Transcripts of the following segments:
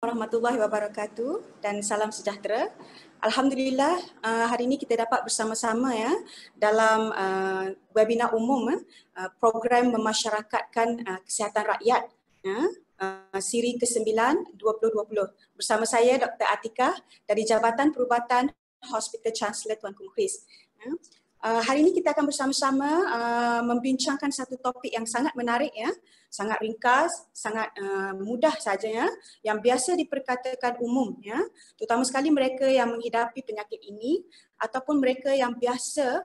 Warahmatullahi wabarakatuh dan salam sejahtera. Alhamdulillah hari ini kita dapat bersama-sama ya dalam webinar umum program memasyarakatkan kesihatan rakyat siri ke-9 2020 bersama saya Dr. Atikah dari Jabatan Perubatan Hospital Chancellor Tuanku Mukhlis. Hari ini kita akan bersama-sama membincangkan satu topik yang sangat menarik ya, sangat ringkas, sangat mudah saja ya, yang biasa diperkatakan umum ya, terutama sekali mereka yang menghidapi penyakit ini ataupun mereka yang biasa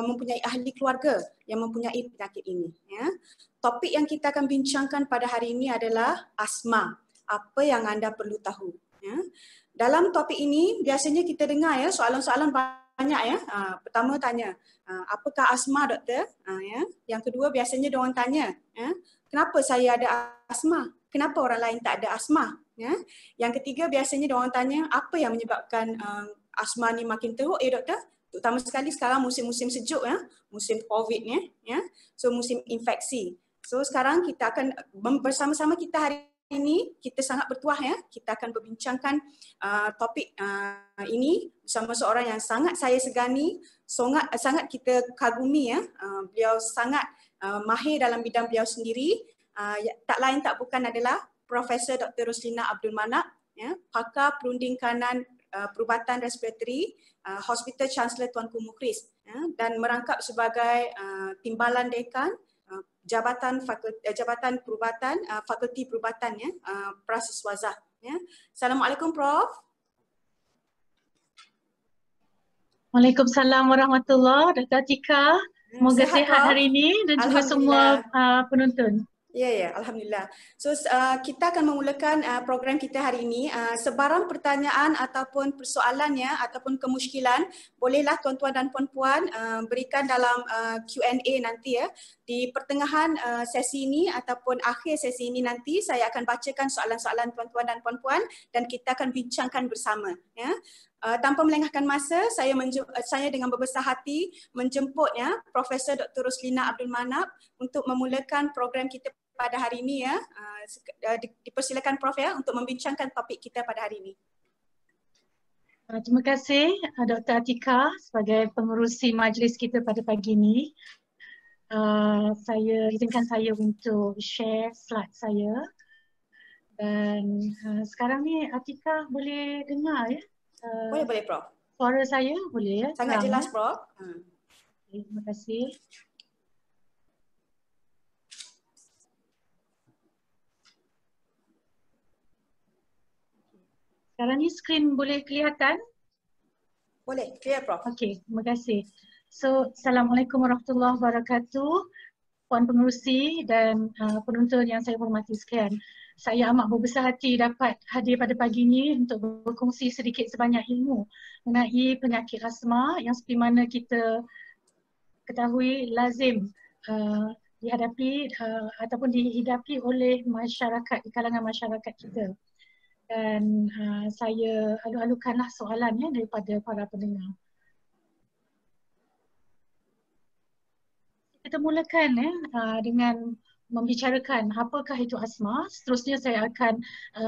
mempunyai ahli keluarga yang mempunyai penyakit ini ya. Topik yang kita akan bincangkan pada hari ini adalah asma. Apa yang anda perlu tahu ya. Dalam topik ini biasanya kita dengar ya soalan-soalan banyak ya. Pertama tanya, apakah asma doktor? Ya. Yang kedua biasanya diorang tanya, ya, kenapa saya ada asma? Kenapa orang lain tak ada asma? Ya. Yang ketiga biasanya diorang tanya, apa yang menyebabkan asma ni makin teruk doktor? Terutama sekali sekarang musim-musim sejuk ya, musim COVID ni ya. So musim infeksi. So sekarang kita akan bersama-sama kita hari ini kita sangat bertuah ya, kita akan berbincangkan topik ini bersama seorang yang sangat saya segani, sangat kita kagumi ya. Beliau sangat mahir dalam bidang beliau sendiri. Tak lain tak bukan adalah Profesor Dr. Roslina Abdul Manap ya, pakar perunding kanan perubatan respiratory Hospital Chancellor Tuanku Mukhlis ya, dan merangkap sebagai timbalan dekan Jabatan Perubatan Fakulti Perubatan ya, Prasiswazah ya. Assalamualaikum Prof. Waalaikumsalam warahmatullahi wabarakatuh. Dr. Atikah, semoga sihat hari ini dan juga semua penonton. Ya, Alhamdulillah. So kita akan memulakan program kita hari ini. Sebarang pertanyaan ataupun persoalannya ataupun kemusykilan, bolehlah tuan-tuan dan puan-puan berikan dalam Q&A nanti ya. Di pertengahan sesi ini ataupun akhir sesi ini nanti saya akan bacakan soalan-soalan tuan-tuan dan puan-puan dan kita akan bincangkan bersama ya. Tanpa melengahkan masa, saya dengan berbesar hati menjemputnya Profesor Dr. Roslina Abdul Manap untuk memulakan program kita pada hari ini ya. Dipersilakan Prof ya untuk membincangkan topik kita pada hari ini. Terima kasih Dr. Atikah sebagai pengerusi majlis kita pada pagi ini. Izinkan saya untuk share slide saya. Dan sekarang ni Atikah boleh dengar ya? Boleh Prof. Suara saya boleh ya? Sangat jelas Prof. Terima kasih. Sekarang ni skrin boleh kelihatan? Boleh, clear Prof. Okey, terima kasih. So, Assalamualaikum warahmatullahi wabarakatuh. Puan Pengerusi dan penonton yang saya hormati sekalian. Saya amat berbesar hati dapat hadir pada pagi ini untuk berkongsi sedikit sebanyak ilmu mengenai penyakit asma yang seperti mana kita ketahui lazim dihadapi ataupun dihidapi oleh masyarakat, di kalangan masyarakat kita. Dan saya alu-alukanlah soalannya daripada para pendengar. Kita mulakan dengan membicarakan apakah itu asma. Seterusnya saya akan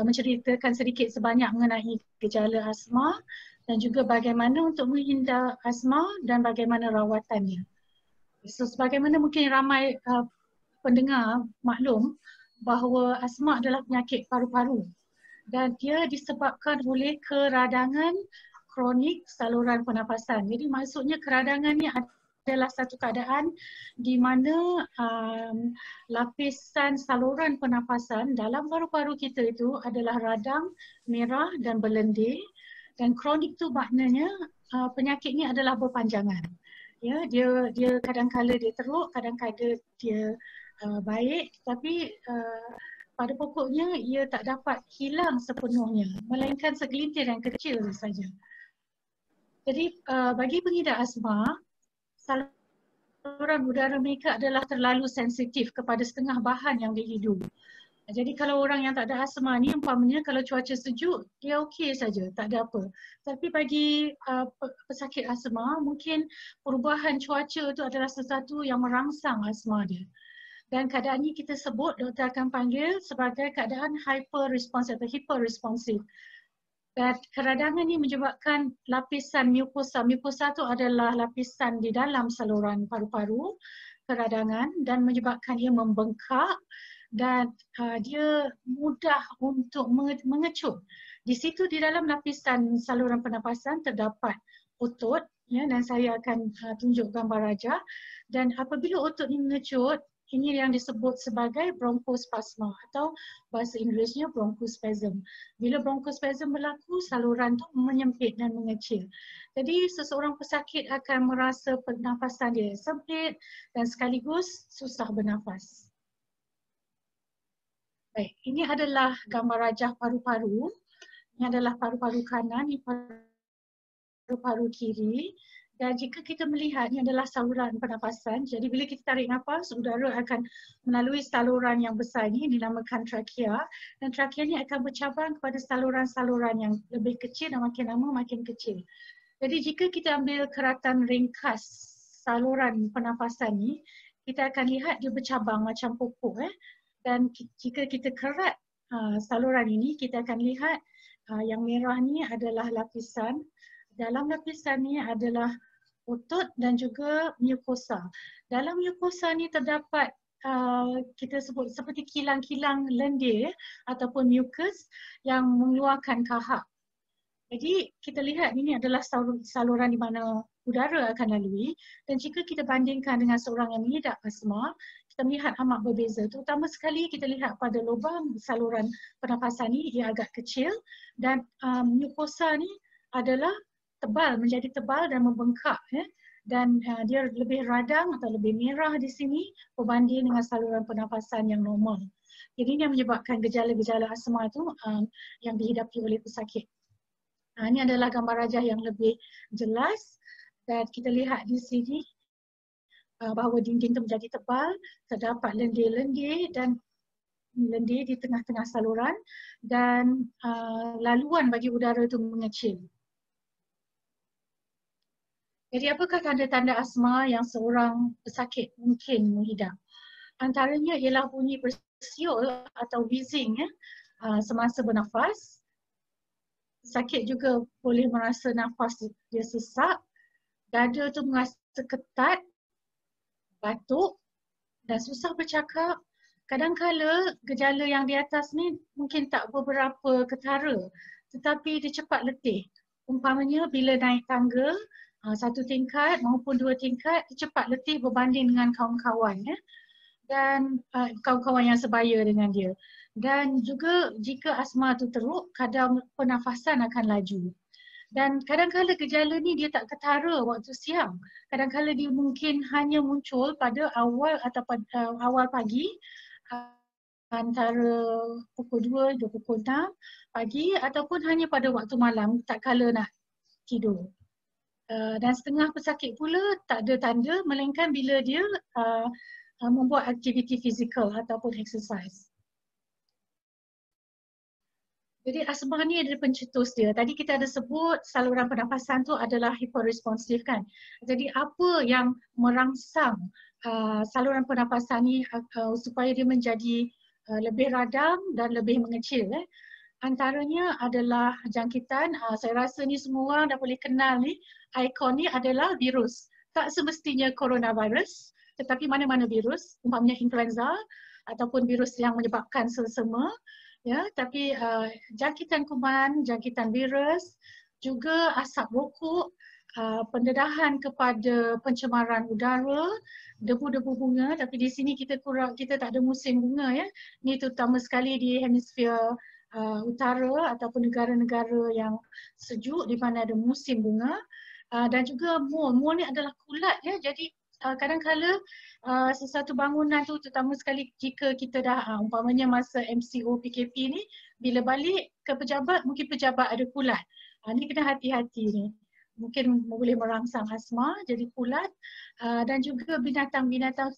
menceritakan sedikit sebanyak mengenai gejala asma dan juga bagaimana untuk menghindar asma dan bagaimana rawatannya. So, sebagaimana mungkin ramai pendengar maklum bahawa asma adalah penyakit paru-paru dan dia disebabkan oleh keradangan kronik saluran pernafasan. Jadi maksudnya keradangan ni adalah satu keadaan di mana lapisan saluran pernafasan dalam paru-paru kita itu adalah radang, merah dan berlendir, dan kronik tu maknanya penyakit ni adalah berpanjangan. Ya, dia kadang-kala dia teruk, kadang-kala dia baik, tapi pada pokoknya ia tak dapat hilang sepenuhnya, melainkan segelintir yang kecil saja. Jadi bagi pengidap asma, saluran udara mereka adalah terlalu sensitif kepada setengah bahan yang dihidu. Jadi kalau orang yang tak ada asma ni, umpamanya kalau cuaca sejuk, dia okey saja, tak ada apa. Tapi bagi pesakit asma, mungkin perubahan cuaca itu adalah sesuatu yang merangsang asma dia. Dan keadaan ini kita sebut, doktor akan panggil sebagai keadaan hyperresponsive atau hiperresponsif. Dan keradangan ini menyebabkan lapisan mukosa. Mukosa itu adalah lapisan di dalam saluran paru-paru, keradangan, dan menyebabkan ia membengkak dan dia mudah untuk mengecut. Di situ di dalam lapisan saluran pernafasan terdapat otot, ya, dan saya akan tunjuk gambar rajah. Dan apabila otot ini mengecut, ini yang disebut sebagai bronkospasma atau bahasa Inggerisnya bronchospasm. Bila bronchospasm berlaku, saluran itu menyempit dan mengecil. Jadi seseorang pesakit akan merasa pernafasan dia sempit dan sekaligus susah bernafas. Baik, ini adalah gambar rajah paru-paru. Ini adalah paru-paru kanan, ini paru-paru kiri. Dan jika kita melihat ini adalah saluran pernafasan, jadi bila kita tarik nafas, udara akan melalui saluran yang besar ini dinamakan trakea, dan trakea ini akan bercabang kepada saluran-saluran yang lebih kecil dan makin lama makin kecil. Jadi jika kita ambil keratan ringkas saluran pernafasan ini, kita akan lihat dia bercabang macam pokok. Dan jika kita kerat saluran ini, kita akan lihat yang merah ni adalah lapisan. Dalam lapisan ni adalah otot dan juga mukosa. Dalam mukosa ni terdapat kita sebut seperti kilang-kilang lendir ataupun mucus yang mengeluarkan kahak. Jadi kita lihat ini adalah saluran di mana udara akan lalui, dan jika kita bandingkan dengan seorang yang mengidap asma, kita melihat amat berbeza. Terutama sekali kita lihat pada lubang saluran pernafasan ni ia agak kecil, dan mukosa ni adalah tebal, menjadi tebal dan membengkak, dan dia lebih radang atau lebih merah di sini berbanding dengan saluran pernafasan yang normal. Jadi ini yang menyebabkan gejala-gejala asma itu yang dihidapi oleh pesakit. Ini adalah gambar rajah yang lebih jelas, dan kita lihat di sini bahawa dinding itu menjadi tebal, terdapat lendir-lendir dan lendir di tengah-tengah saluran, dan laluan bagi udara itu mengecil. Jadi apakah tanda-tanda asma yang seorang pesakit mungkin menghidap? Antaranya ialah bunyi bersiul atau wheezing semasa bernafas. Pesakit juga boleh merasa nafas dia sesak, dada tu merasa ketat, batuk dan susah bercakap. Kadang-kala gejala yang di atas ni mungkin tak beberapa ketara, tetapi dia cepat letih. Umpamanya bila naik tangga, satu tingkat maupun dua tingkat, dia cepat letih berbanding dengan kawan-kawan, dan kawan-kawan yang sebaya dengan dia. Dan juga jika asma tu teruk, kadar pernafasan akan laju. Dan kadang-kala gejala ni dia tak ketara waktu siang. Kadang-kala dia mungkin hanya muncul pada awal atau pada awal pagi, antara pukul 2 hingga pukul 6 pagi, ataupun hanya pada waktu malam tak kala nak tidur. Dan setengah pesakit pula tak ada tanda melainkan bila dia membuat aktiviti fizikal ataupun exercise. Jadi asma ni ada pencetus dia. Tadi kita ada sebut saluran pernafasan tu adalah hiperresponsif kan. Jadi apa yang merangsang saluran pernafasan ni supaya dia menjadi lebih radang dan lebih mengecil? Antaranya adalah jangkitan. Saya rasa ni semua orang dah boleh kenal ni. Ikon ni adalah virus. Tak semestinya coronavirus, tetapi mana-mana virus, umpamanya influenza ataupun virus yang menyebabkan selsema. Ya, tapi jangkitan kuman, jangkitan virus, juga asap rokok, pendedahan kepada pencemaran udara, debu-debu bunga, tapi di sini kita tak ada musim bunga ya. Ini terutama sekali di hemisfer utara ataupun negara-negara yang sejuk di mana ada musim bunga, dan juga mol. Mol ni adalah kulat ya. Jadi kadang-kala sesuatu bangunan tu, terutama sekali jika kita dah umpamanya masa MCO PKP ni, bila balik ke pejabat, mungkin pejabat ada kulat. Ni kena hati-hati ni. Mungkin boleh merangsang asma, jadi kulat. Dan juga binatang-binatang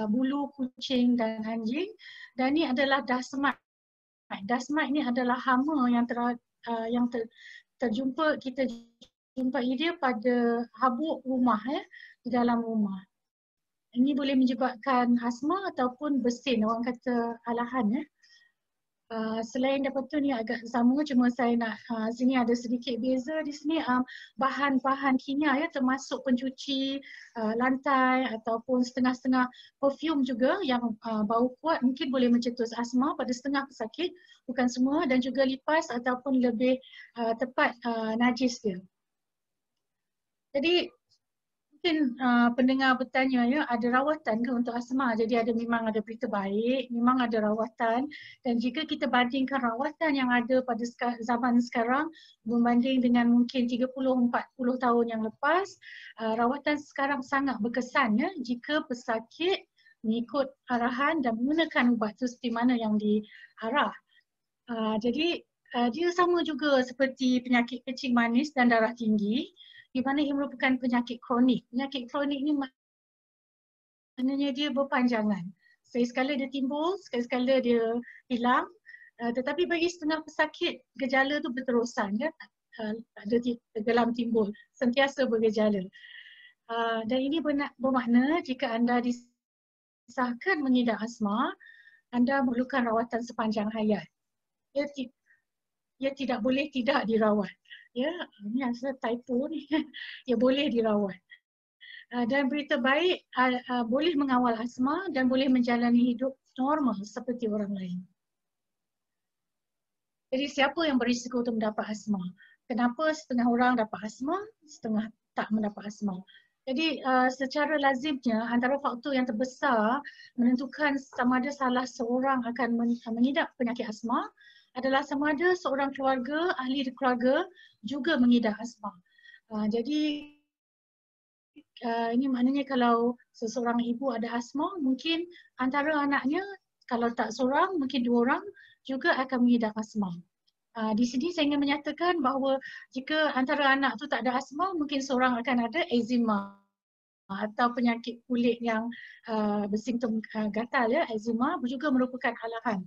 bulu kucing dan anjing. Dan ni adalah dasmat. Dasmat ni adalah hama yang terjumpa, kita jumpai dia pada habuk rumah di dalam rumah. Ini boleh menyebabkan asma ataupun bersin, orang kata alahan. Selain daripada tu ni agak sama, cuma saya nak sini ada sedikit beza di sini, bahan-bahan kimia ya, termasuk pencuci lantai ataupun setengah-setengah perfume juga yang bau kuat mungkin boleh mencetus asma pada setengah pesakit, bukan semua, dan juga lipas ataupun lebih tepat najis dia. Jadi mungkin pendengar bertanya ya, ada rawatan ke untuk asma? Jadi memang ada berita baik, memang ada rawatan, dan jika kita bandingkan rawatan yang ada pada zaman sekarang berbanding dengan mungkin 30-40 tahun yang lepas, rawatan sekarang sangat berkesan ya, jika pesakit mengikut arahan dan menggunakan ubat itu seperti mana yang diarah. Jadi dia sama juga seperti penyakit kencing manis dan darah tinggi, di mana ia merupakan penyakit kronik. Penyakit kronik ni maknanya dia berpanjangan. Sekali-sekala dia timbul, sekali-sekala dia hilang. Tetapi bagi setengah pesakit, gejala tu berterusan. Ya? Tak ada gelam timbul, sentiasa bergejala. Dan ini bermakna jika anda disahkan mengidap asma, anda memerlukan rawatan sepanjang hayat. Ia tidak boleh tidak dirawat. Ya, ini asal typo ni. Ia boleh dirawat. Dan berita baik, boleh mengawal asma dan boleh menjalani hidup normal seperti orang lain. Jadi siapa yang berisiko untuk mendapat asma? Kenapa setengah orang dapat asma, setengah tak mendapat asma? Jadi secara lazimnya antara faktor yang terbesar menentukan sama ada salah seorang akan mengidap penyakit asma adalah sama ada seorang keluarga, ahli keluarga juga mengidap asma. Jadi ini maknanya kalau seseorang ibu ada asma, mungkin antara anaknya kalau tak seorang, mungkin 2 orang juga akan mengidap asma. Di sini saya ingin menyatakan bahawa jika antara anak tu tak ada asma, mungkin seorang akan ada eczema atau penyakit kulit yang bersimptom gatal ya, eczema juga merupakan alahan.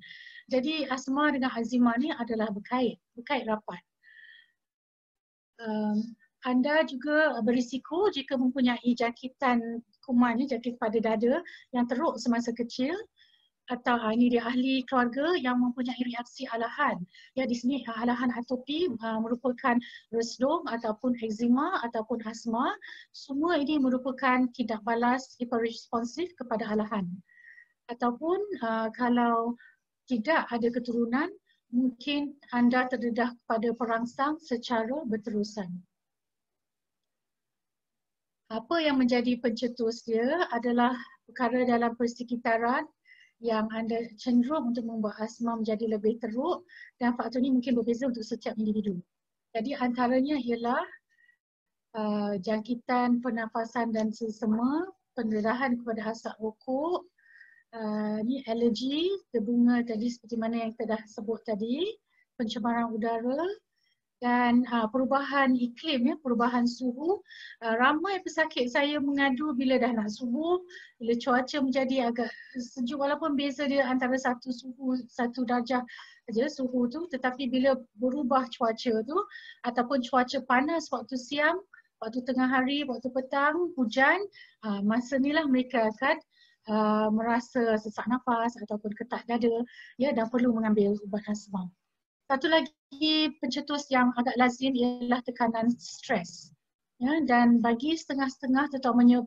Jadi asma dengan eczema ni adalah berkait rapat. Anda juga berisiko jika mempunyai jangkitan kuman, jangkit pada dada yang teruk semasa kecil, atau ini dia ahli keluarga yang mempunyai reaksi alahan. Ya, di sini alahan atopi merupakan resdung ataupun eczema ataupun asma. Semua ini merupakan tidak balas hiperresponsif kepada alahan. Ataupun kalau tidak ada keturunan, mungkin anda terdedah kepada perangsang secara berterusan. Apa yang menjadi pencetus dia adalah perkara dalam persekitaran yang anda cenderung untuk membuat asma menjadi lebih teruk, dan faktor ini mungkin berbeza untuk setiap individu. Jadi antaranya ialah jangkitan pernafasan dan selsema, pendedahan kepada asap rokok, ni alergi, terbunga tadi seperti mana yang kita dah sebut tadi, pencemaran udara, dan perubahan iklim, ya, perubahan suhu. Ramai pesakit saya mengadu bila dah nak subuh, bila cuaca menjadi agak sejuk, walaupun beza dia antara satu darjah saja suhu tu, tetapi bila berubah cuaca tu ataupun cuaca panas waktu siang, waktu tengah hari, waktu petang, hujan, masa inilah mereka akan merasa sesak nafas ataupun ketak dada, ya, dan perlu mengambil ubat asma. Satu lagi pencetus yang agak lazim ialah tekanan stres. Ya, dan bagi setengah-setengah terutamanya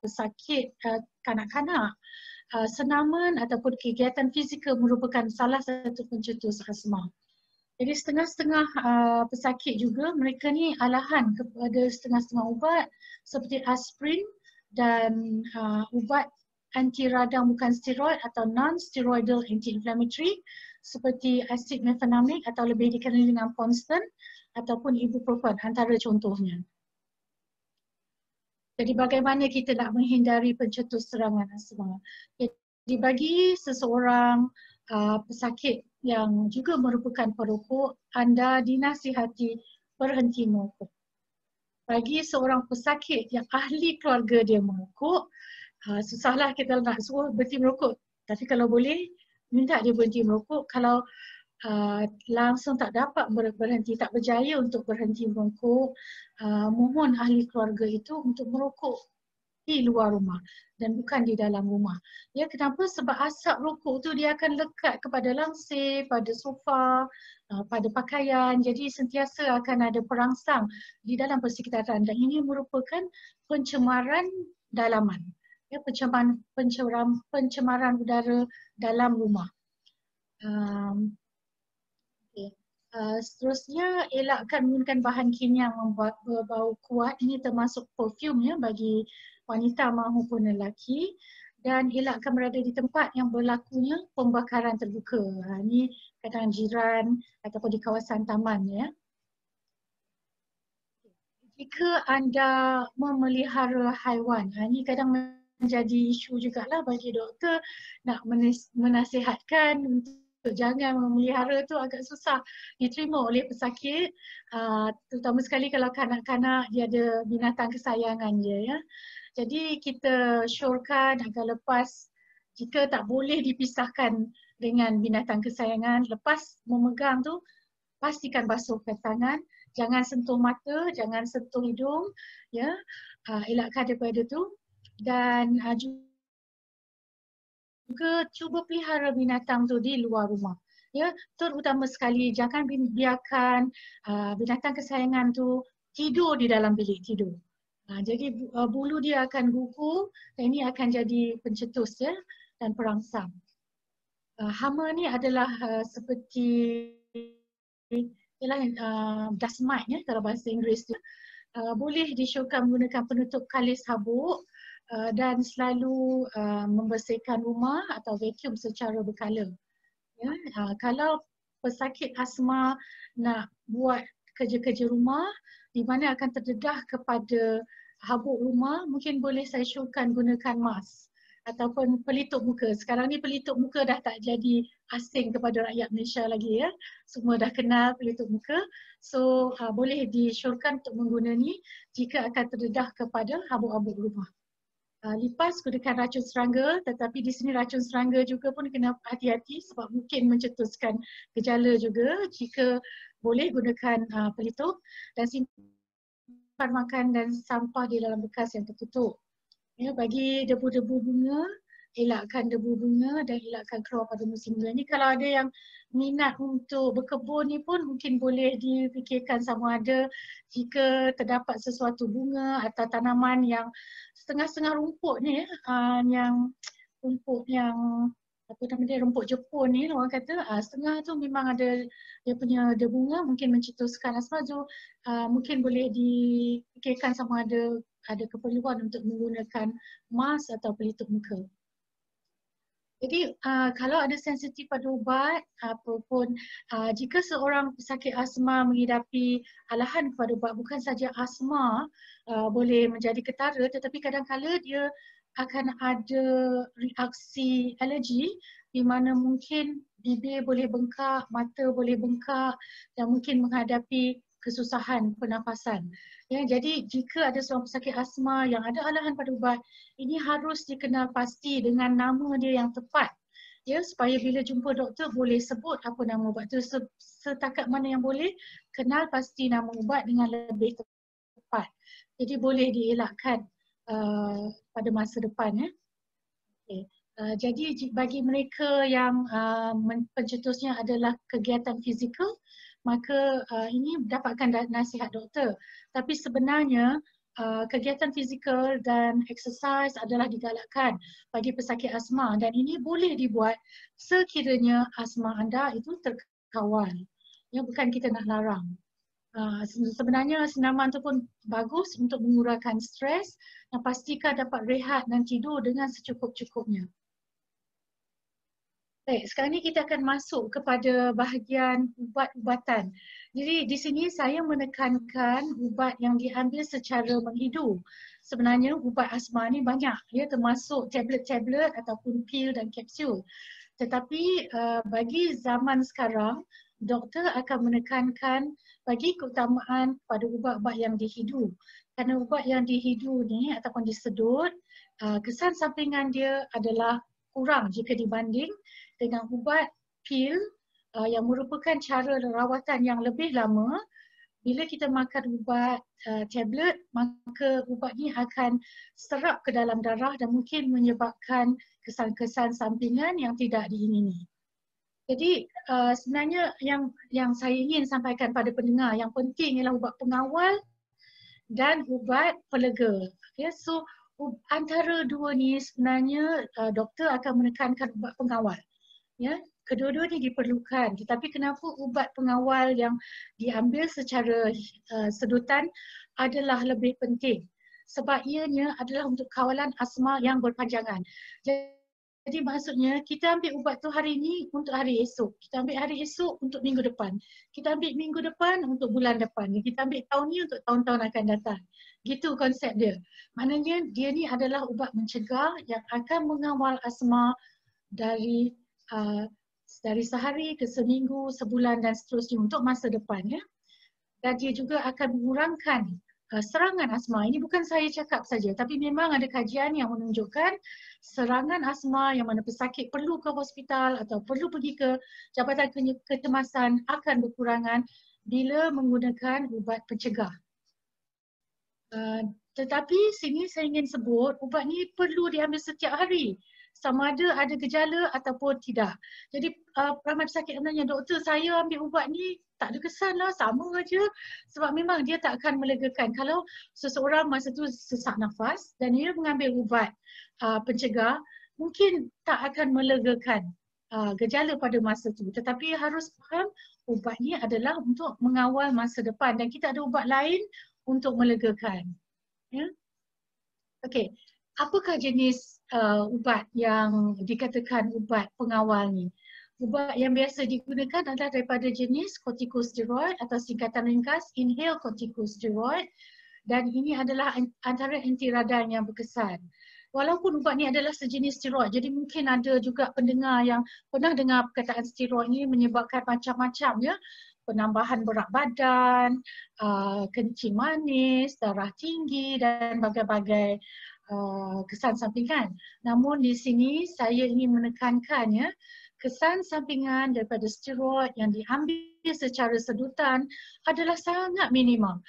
pesakit kanak-kanak, senaman ataupun kegiatan fizikal merupakan salah satu pencetus asma. Jadi setengah-setengah pesakit juga mereka ni alahan kepada setengah-setengah ubat seperti aspirin dan ubat anti radang bukan steroid atau non-steroidal anti-inflammatory seperti asid mefenamic atau lebih dikenali dengan Ponstan ataupun ibuprofen antara contohnya. Jadi bagaimana kita nak menghindari pencetus serangan asma? Jadi bagi seseorang pesakit yang juga merupakan perokok, anda dinasihati berhenti merokok. Bagi seorang pesakit yang ahli keluarga dia merokok, susahlah kita nak suruh berhenti merokok. Tapi kalau boleh, minta dia berhenti merokok. Kalau langsung tak dapat berhenti, tak berjaya untuk berhenti merokok, mohon ahli keluarga itu untuk merokok di luar rumah dan bukan di dalam rumah. Ya, kenapa? Sebab asap rokok tu dia akan lekat kepada langsir, pada sofa, pada pakaian. Jadi sentiasa akan ada perangsang di dalam persekitaran dan ini merupakan pencemaran dalaman. Ya, pencemaran udara dalam rumah. Okay. Seterusnya, elakkan menggunakan bahan kimia yang membuat berbau kuat. Ini termasuk perfume ya bagi wanita maupun lelaki. Dan elakkan berada di tempat yang berlakunya pembakaran terbuka. Ini kadang jiran ataupun di kawasan taman ya. Jika anda memelihara haiwan, ini kadang menjadi isu jugalah bagi doktor nak menasihatkan untuk jangan memelihara tu agak susah diterima oleh pesakit, terutama sekali kalau kanak-kanak dia ada binatang kesayangan dia ya. Jadi kita syorkan agar lepas jika tak boleh dipisahkan dengan binatang kesayangan, lepas memegang tu pastikan basuhkan tangan, jangan sentuh mata, jangan sentuh hidung ya. Elakkan daripada tu dan juga cuba pelihara binatang tu di luar rumah. Ya, terutama sekali jangan biarkan binatang kesayangan tu tidur di dalam bilik tidur. Jadi bulu dia akan gugur dan ini akan jadi pencetus ya dan perangsang. Hama ni adalah seperti dust mite ya kalau bahasa Inggeris tu. Boleh disyorkan menggunakan penutup kalis habuk dan selalu membersihkan rumah atau vacuum secara berkala. Ya, kalau pesakit asma nak buat kerja-kerja rumah di mana akan terdedah kepada habuk rumah, mungkin boleh saya syorkan gunakan mask ataupun pelitup muka. Sekarang ni pelitup muka dah tak jadi asing kepada rakyat Malaysia lagi ya. Semua dah kenal pelitup muka. So boleh disyorkan untuk menggunakan ni jika akan terdedah kepada habuk-habuk rumah. Lipas gunakan racun serangga, tetapi di sini racun serangga juga pun kena hati-hati sebab mungkin mencetuskan gejala juga. Jika boleh gunakan pelitup dan simpan makan dan sampah di dalam bekas yang tertutup. Ya, bagi debu-debu bunga, elakkan debu bunga dan elakkan keluar pada musim bunga. Ni kalau ada yang minat untuk berkebun ni pun mungkin boleh difikirkan sama ada jika terdapat sesuatu bunga atau tanaman yang setengah-setengah rumput ni yang rumput yang apa nama dia, rumput Jepun ni orang kata setengah tu memang ada dia punya ada bunga mungkin mencetuskan asma. So mungkin boleh difikirkan sama ada keperluan untuk menggunakan mask atau pelitup muka. Jadi kalau ada sensitif pada ubat apapun, jika seorang pesakit asma mengidapi alahan kepada ubat, bukan saja asma boleh menjadi ketara, tetapi kadang-kala dia akan ada reaksi alergi di mana mungkin bibir boleh bengkak, mata boleh bengkak dan mungkin menghadapi kesusahan pernafasan. Ya, jadi jika ada seorang pesakit asma yang ada alahan pada ubat, ini harus dikenal pasti dengan nama dia yang tepat. Ya, supaya bila jumpa doktor boleh sebut apa nama ubat tu, setakat mana yang boleh kenal pasti nama ubat dengan lebih tepat. Jadi boleh dielakkan pada masa depan ya. Okay. Jadi bagi mereka yang pencetusnya adalah kegiatan fizikal, maka ini dapatkan nasihat doktor. Tapi sebenarnya kegiatan fizikal dan exercise adalah digalakkan bagi pesakit asma dan ini boleh dibuat sekiranya asma anda itu terkawal. Ya, bukan kita nak larang. Sebenarnya senaman itu pun bagus untuk mengurangkan stres dan pastikan dapat rehat dan tidur dengan secukup-cukupnya. Baik, sekarang ni kita akan masuk kepada bahagian ubat-ubatan. Jadi di sini saya menekankan ubat yang diambil secara menghidu. Sebenarnya ubat asma ni banyak, ya, termasuk tablet-tablet ataupun pil dan kapsul. Tetapi bagi zaman sekarang, doktor akan menekankan bagi keutamaan pada ubat-ubat yang dihidu. Kerana ubat yang dihidu ni ataupun disedut, kesan sampingan dia adalah kurang jika dibanding dengan ubat pil yang merupakan cara rawatan yang lebih lama bila kita makan ubat tablet, maka ubat ni akan serap ke dalam darah dan mungkin menyebabkan kesan-kesan sampingan yang tidak diingini. Jadi sebenarnya yang saya ingin sampaikan pada pendengar, yang penting ialah ubat pengawal dan ubat pelega. Okay, so antara dua ni sebenarnya doktor akan menekankan ubat pengawal. Ya, kedua-dua ni diperlukan, tetapi kenapa ubat pengawal yang diambil secara sedutan adalah lebih penting? Sebab ianya adalah untuk kawalan asma yang berpanjangan. Jadi maksudnya kita ambil ubat tu hari ini untuk hari esok, kita ambil hari esok untuk minggu depan, kita ambil minggu depan untuk bulan depan, kita ambil tahun ni untuk tahun-tahun akan datang. Gitu konsep dia. Maknanya dia ni adalah ubat mencegah yang akan mengawal asma dari sehari ke seminggu, sebulan dan seterusnya untuk masa depan, ya. Dan dia juga akan mengurangkan serangan asma. Ini bukan saya cakap saja, tapi memang ada kajian yang menunjukkan serangan asma yang mana pesakit perlu ke hospital atau perlu pergi ke Jabatan Kecemasan akan berkurangan bila menggunakan ubat pencegah. Tetapi sini saya ingin sebut ubat ni perlu diambil setiap hari, sama ada gejala ataupun tidak. Jadi ramai pesakit tanya, doktor saya ambil ubat ni tak ada kesan lah, sama aja. Sebab memang dia tak akan melegakan. Kalau seseorang masa tu sesak nafas dan dia mengambil ubat pencegah, mungkin tak akan melegakan gejala pada masa tu. Tetapi harus faham ubat ni adalah untuk mengawal masa depan dan kita ada ubat lain untuk melegakan. Ya? Okey, apakah jenis ubat yang dikatakan ubat pengawal ni? Ubat yang biasa digunakan adalah daripada jenis kortikosteroid atau singkatan ringkas inhale kortikosteroid, dan ini adalah antara anti radang yang berkesan. Walaupun ubat ni adalah sejenis steroid, jadi mungkin ada juga pendengar yang pernah dengar perkataan steroid ni menyebabkan macam-macam, ya. Penambahan berat badan, kencing manis, darah tinggi dan berbagai-bagai kesan sampingan. Namun di sini saya ingin menekankan, ya, kesan sampingan daripada steroid yang diambil secara sedutan adalah sangat minimum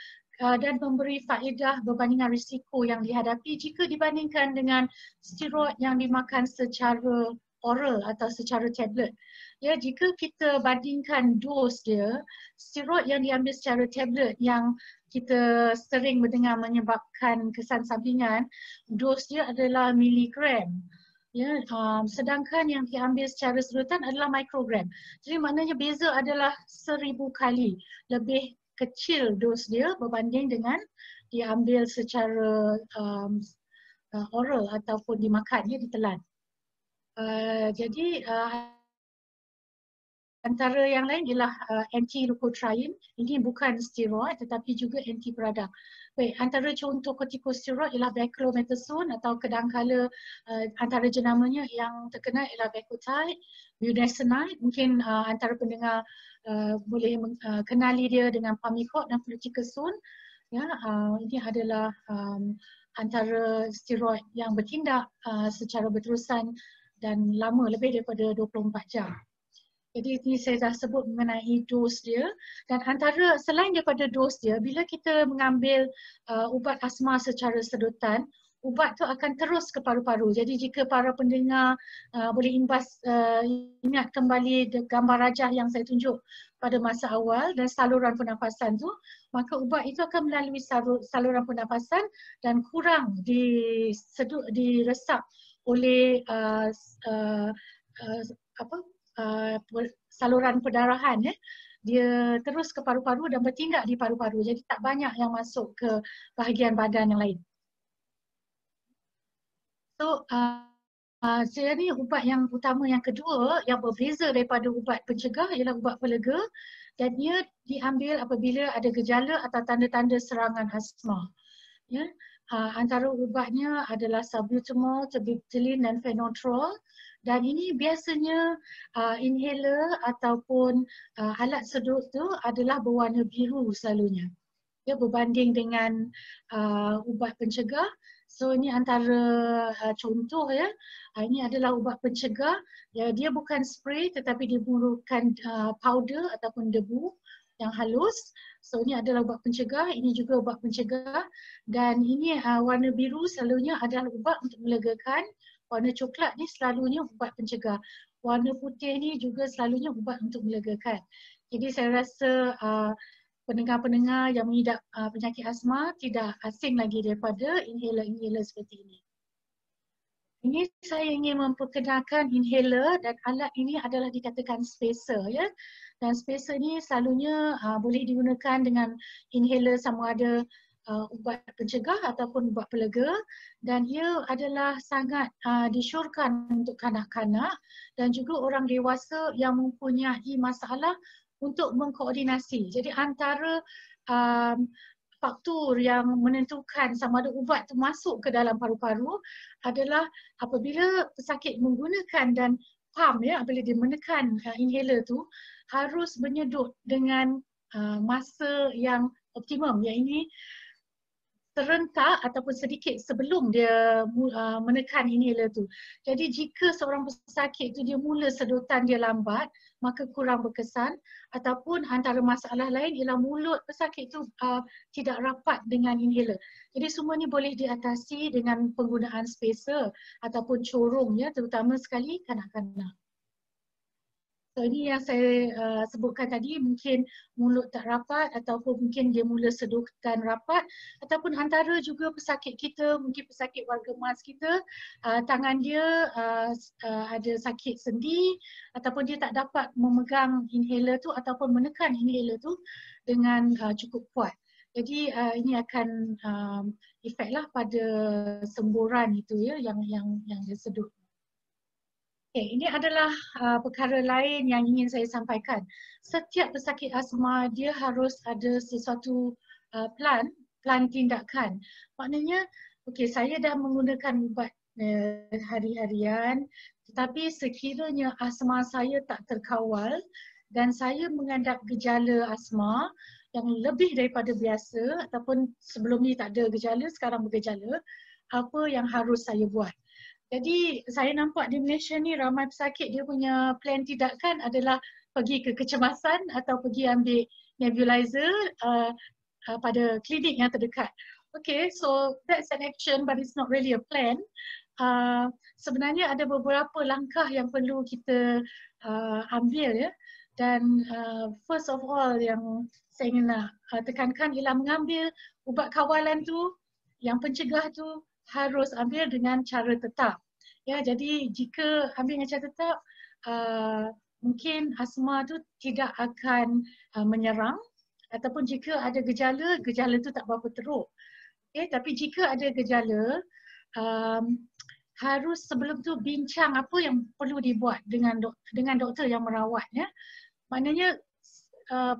dan memberi faedah berbandingan risiko yang dihadapi jika dibandingkan dengan steroid yang dimakan secara oral atau secara tablet. Ya, jika kita bandingkan dos dia, steroid yang diambil secara tablet yang kita sering mendengar menyebabkan kesan sampingan, dos dia adalah miligram. Ya, sedangkan yang diambil secara sedutan adalah mikrogram. Jadi maknanya beza adalah 1000 kali lebih kecil dos dia berbanding dengan diambil secara oral ataupun dimakan, ya, ditelan. Jadi antara yang lain ialah anti-leukotriene. Ini bukan steroid tetapi juga anti peradang. Baik, antara contoh kortikosteroid ialah beclomethasone atau kadangkala antara jenamanya yang terkenal ialah Becotide, budesonide. Mungkin antara pendengar boleh kenali dia dengan Pamicod dan fluticasone. Ya, ini adalah antara steroid yang bertindak secara berterusan dan lama, lebih daripada 24 jam. Jadi ini saya dah sebut mengenai dos dia, dan antara selain daripada dos dia, bila kita mengambil ubat asma secara sedutan, ubat tu akan terus ke paru-paru. Jadi jika para pendengar boleh ingat kembali gambar rajah yang saya tunjuk pada masa awal dan saluran pernafasan tu, maka ubat itu akan melalui saluran pernafasan dan kurang diresap oleh saluran perdarahan, ya. Dia terus ke paru-paru dan bertindak di paru-paru. Jadi tak banyak yang masuk ke bahagian badan yang lain. So jadi ubat yang utama yang kedua yang berbeza daripada ubat pencegah ialah ubat pelega, dan ia diambil apabila ada gejala atau tanda-tanda serangan asma. Ya. Antara ubatnya adalah salbutamol, terbinafine dan fenotrol. Dan ini biasanya inhaler ataupun alat sedut tu adalah berwarna biru selalunya. Ya, berbanding dengan ubat pencegah. So ini antara contoh, ya. Ini adalah ubat pencegah. Ya, dia bukan spray tetapi dia merupakan powder ataupun debu. yang halus. So ini adalah ubat pencegah, ini juga ubat pencegah, dan ini warna biru selalunya adalah ubat untuk melegakan, warna coklat ni selalunya ubat pencegah, warna putih ni juga selalunya ubat untuk melegakan. Jadi saya rasa pendengar-pendengar yang mengidap penyakit asma tidak asing lagi daripada inhaler-inhaler seperti ini. Ini saya ingin memperkenalkan inhaler, dan alat ini adalah dikatakan spacer, ya. Dan spacer ni selalunya boleh digunakan dengan inhaler sama ada ubat pencegah ataupun ubat pelega, dan ia adalah sangat disyorkan untuk kanak-kanak dan juga orang dewasa yang mempunyai masalah untuk mengkoordinasi. Jadi antara faktor yang menentukan sama ada ubat itu masuk ke dalam paru-paru adalah apabila pesakit menggunakan dan pump, ya, apabila dia menekan inhaler tu harus menyedut dengan masa yang optimum, yang ini serentak ataupun sedikit sebelum dia menekan inhaler tu. Jadi jika seorang pesakit tu dia mula sedutan dia lambat, maka kurang berkesan, ataupun antara masalah lain ialah mulut pesakit tu tidak rapat dengan inhaler. Jadi semua ni boleh diatasi dengan penggunaan spacer ataupun corong, ya, terutama sekali kanak-kanak. So ini yang saya sebutkan tadi, mungkin mulut tak rapat ataupun mungkin dia mula sedutan rapat, ataupun antara juga pesakit kita, mungkin pesakit warga emas kita, tangan dia ada sakit sendi ataupun dia tak dapat memegang inhaler tu ataupun menekan inhaler tu dengan cukup kuat. Jadi ini akan efeklah pada semburan itu, ya, yang dia sedut. Okay, ini adalah perkara lain yang ingin saya sampaikan. Setiap pesakit asma dia harus ada sesuatu plan tindakan. Maknanya, okey, saya dah menggunakan ubat hari-harian, tetapi sekiranya asma saya tak terkawal dan saya menghadap gejala asma yang lebih daripada biasa ataupun sebelum ni tak ada gejala, sekarang bergejala, apa yang harus saya buat? Jadi saya nampak di Malaysia ni ramai pesakit dia punya plan tindakan adalah pergi ke kecemasan atau pergi ambil nebulizer pada klinik yang terdekat. Okay, so that's an action but it's not really a plan. Sebenarnya ada beberapa langkah yang perlu kita ambil, ya. Dan first of all yang saya ingin nak tekankan ialah mengambil ubat kawalan tu, yang pencegah tu harus ambil dengan cara tetap. Ya, jadi jika ambil dengan cara tetap, mungkin asma tu tidak akan menyerang, ataupun jika ada gejala, gejala tu tak berapa teruk. Okay, tapi jika ada gejala, harus sebelum tu bincang apa yang perlu dibuat dengan doktor yang merawat, ya. Maknanya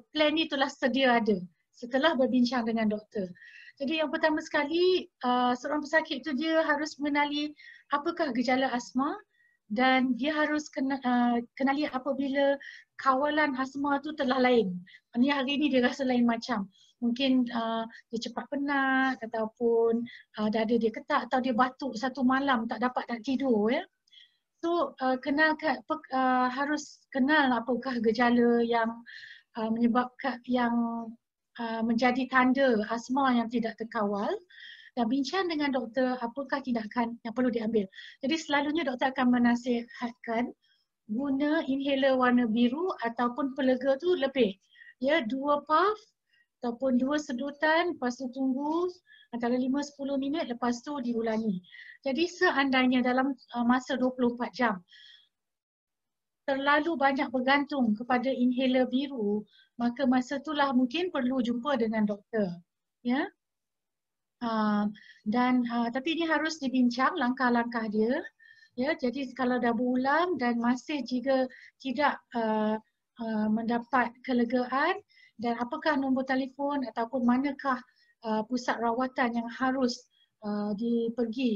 plan ni telah sedia ada setelah berbincang dengan doktor. Jadi yang pertama sekali, seorang pesakit tu dia harus mengenali apakah gejala asma, dan dia harus kenali apabila kawalan asma tu telah lain. Maksudnya hari ni dia rasa lain macam. Mungkin dia cepat penat ataupun dada dia ketak atau dia batuk satu malam tak dapat nak tidur, ya. So harus kenal apakah gejala yang menyebabkan menjadi tanda asma yang tidak terkawal, dan bincang dengan doktor apakah tindakan yang perlu diambil. Jadi selalunya doktor akan menasihatkan guna inhaler warna biru ataupun pelega tu lebih, ya, 2 puff ataupun 2 sedutan, lepas tu tunggu antara 5-10 minit, lepas tu diulangi. Jadi seandainya dalam masa 24 jam terlalu banyak bergantung kepada inhaler biru, maka masa itulah mungkin perlu jumpa dengan doktor, ya. Tapi ini harus dibincang langkah-langkah dia, ya. Jadi kalau dah berulang dan masih jika tidak mendapat kelegaan, dan apakah nombor telefon ataupun manakah pusat rawatan yang harus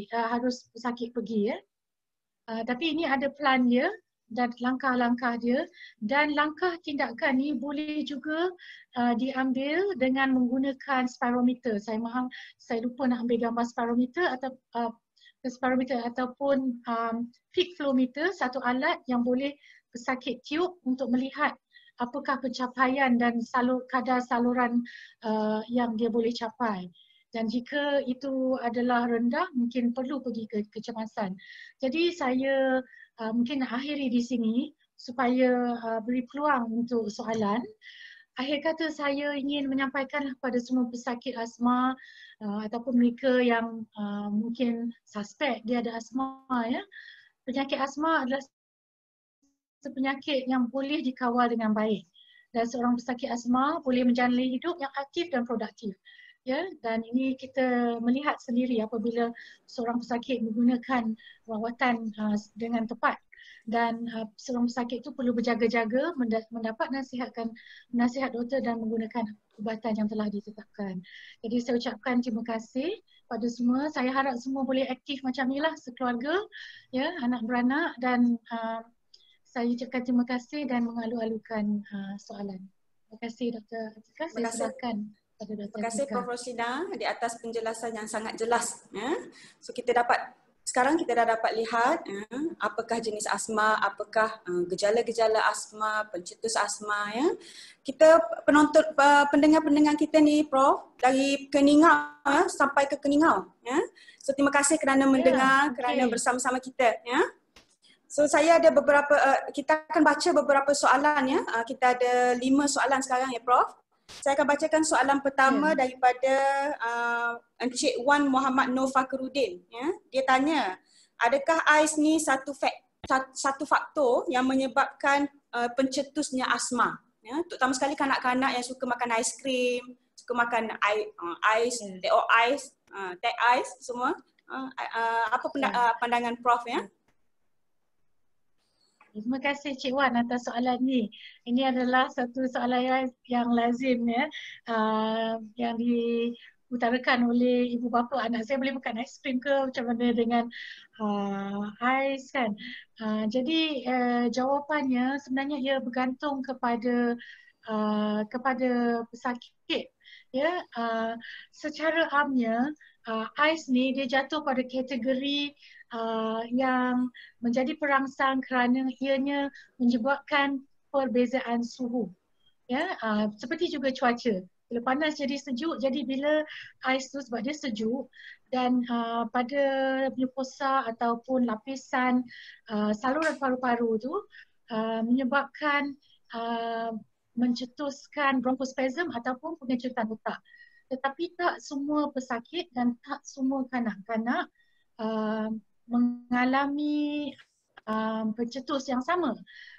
harus pesakit pergi, ya. Tapi ini ada plan dia dan langkah-langkah dia, dan langkah tindakan ni boleh juga diambil dengan menggunakan spirometer. Saya lupa nak ambil gambar spirometer ataupun peak flow meter, satu alat yang boleh pesakit tiup untuk melihat apakah pencapaian dan kadar saluran yang dia boleh capai. Dan jika itu adalah rendah, mungkin perlu pergi ke kecemasan. Jadi saya mungkin akhiri di sini supaya beri peluang untuk soalan. Akhir kata saya ingin menyampaikan kepada semua pesakit asma ataupun mereka yang mungkin suspek dia ada asma, ya. Penyakit asma adalah penyakit yang boleh dikawal dengan baik. Dan seorang pesakit asma boleh menjalani hidup yang aktif dan produktif. Ya, dan ini kita melihat sendiri apabila seorang pesakit menggunakan rawatan dengan tepat, dan seorang pesakit itu perlu berjaga-jaga mendapat nasihat doktor dan menggunakan ubatan yang telah ditetapkan. Jadi saya ucapkan terima kasih pada semua. Saya harap semua boleh aktif macam inilah sekeluarga, ya, anak beranak, dan saya ucapkan terima kasih dan mengalu-alukan soalan. Terima kasih Dr. Atika. Saya serahkan. Terima kasih Prof. Roslina di atas penjelasan yang sangat jelas. So sekarang kita dah dapat lihat apakah jenis asma, apakah gejala-gejala asma, pencetus asma. Kita pendengar-pendengar kita ni Prof, dari Keningau sampai ke Keningau. So terima kasih kerana mendengar, kerana bersama-sama kita. So saya ada beberapa, kita akan baca beberapa soalan. Kita ada 5 soalan sekarang ya Prof. Saya akan bacakan soalan pertama daripada Encik Wan Muhammad Nur Fakhruddin. Dia tanya, adakah ais ni satu faktor yang menyebabkan pencetusnya asma? Terutama sekali kanak-kanak yang suka makan aiskrim, suka makan ais, teh ais semua. Apa pandangan Prof ya? Terima kasih Cik Wan atas soalan ni. Ini adalah satu soalan yang lazim ya, yang diutarakan oleh ibu bapa, anak saya boleh makan aiskrim ke, macam mana dengan ais kan. Jadi jawapannya sebenarnya ia bergantung kepada pesakit. Ya, secara amnya ais ni dia jatuh pada kategori yang menjadi perangsang kerana ianya menyebabkan perbezaan suhu. Ya, seperti juga cuaca. Bila panas jadi sejuk, jadi bila ais tu sebab dia sejuk dan pada mukosa ataupun lapisan saluran paru-paru tu menyebabkan mencetuskan bronchospasm ataupun pengecutan otak. Tetapi tak semua pesakit dan tak semua kanak-kanak mengalami pencetus yang sama.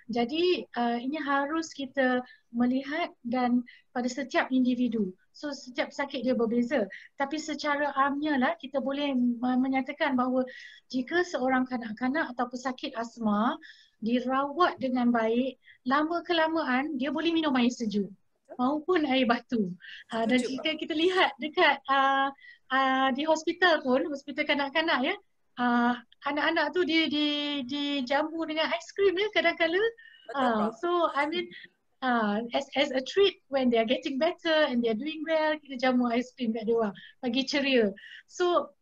Jadi ini harus kita melihat dan pada setiap individu. So setiap pesakit dia berbeza. Tapi secara amnya lah kita boleh menyatakan bahawa jika seorang kanak-kanak atau pesakit asma dirawat dengan baik, lama kelamaan dia boleh minum air sejuk maupun air batu. Dan jika kita lihat dekat di hospital pun, hospital kanak-kanak ya, anak-anak tu dijamu dengan aiskrim ya kadang-kala. So I mean as a treat when they are getting better and they are doing well, kita jamu aiskrim kat dia orang bagi ceria. So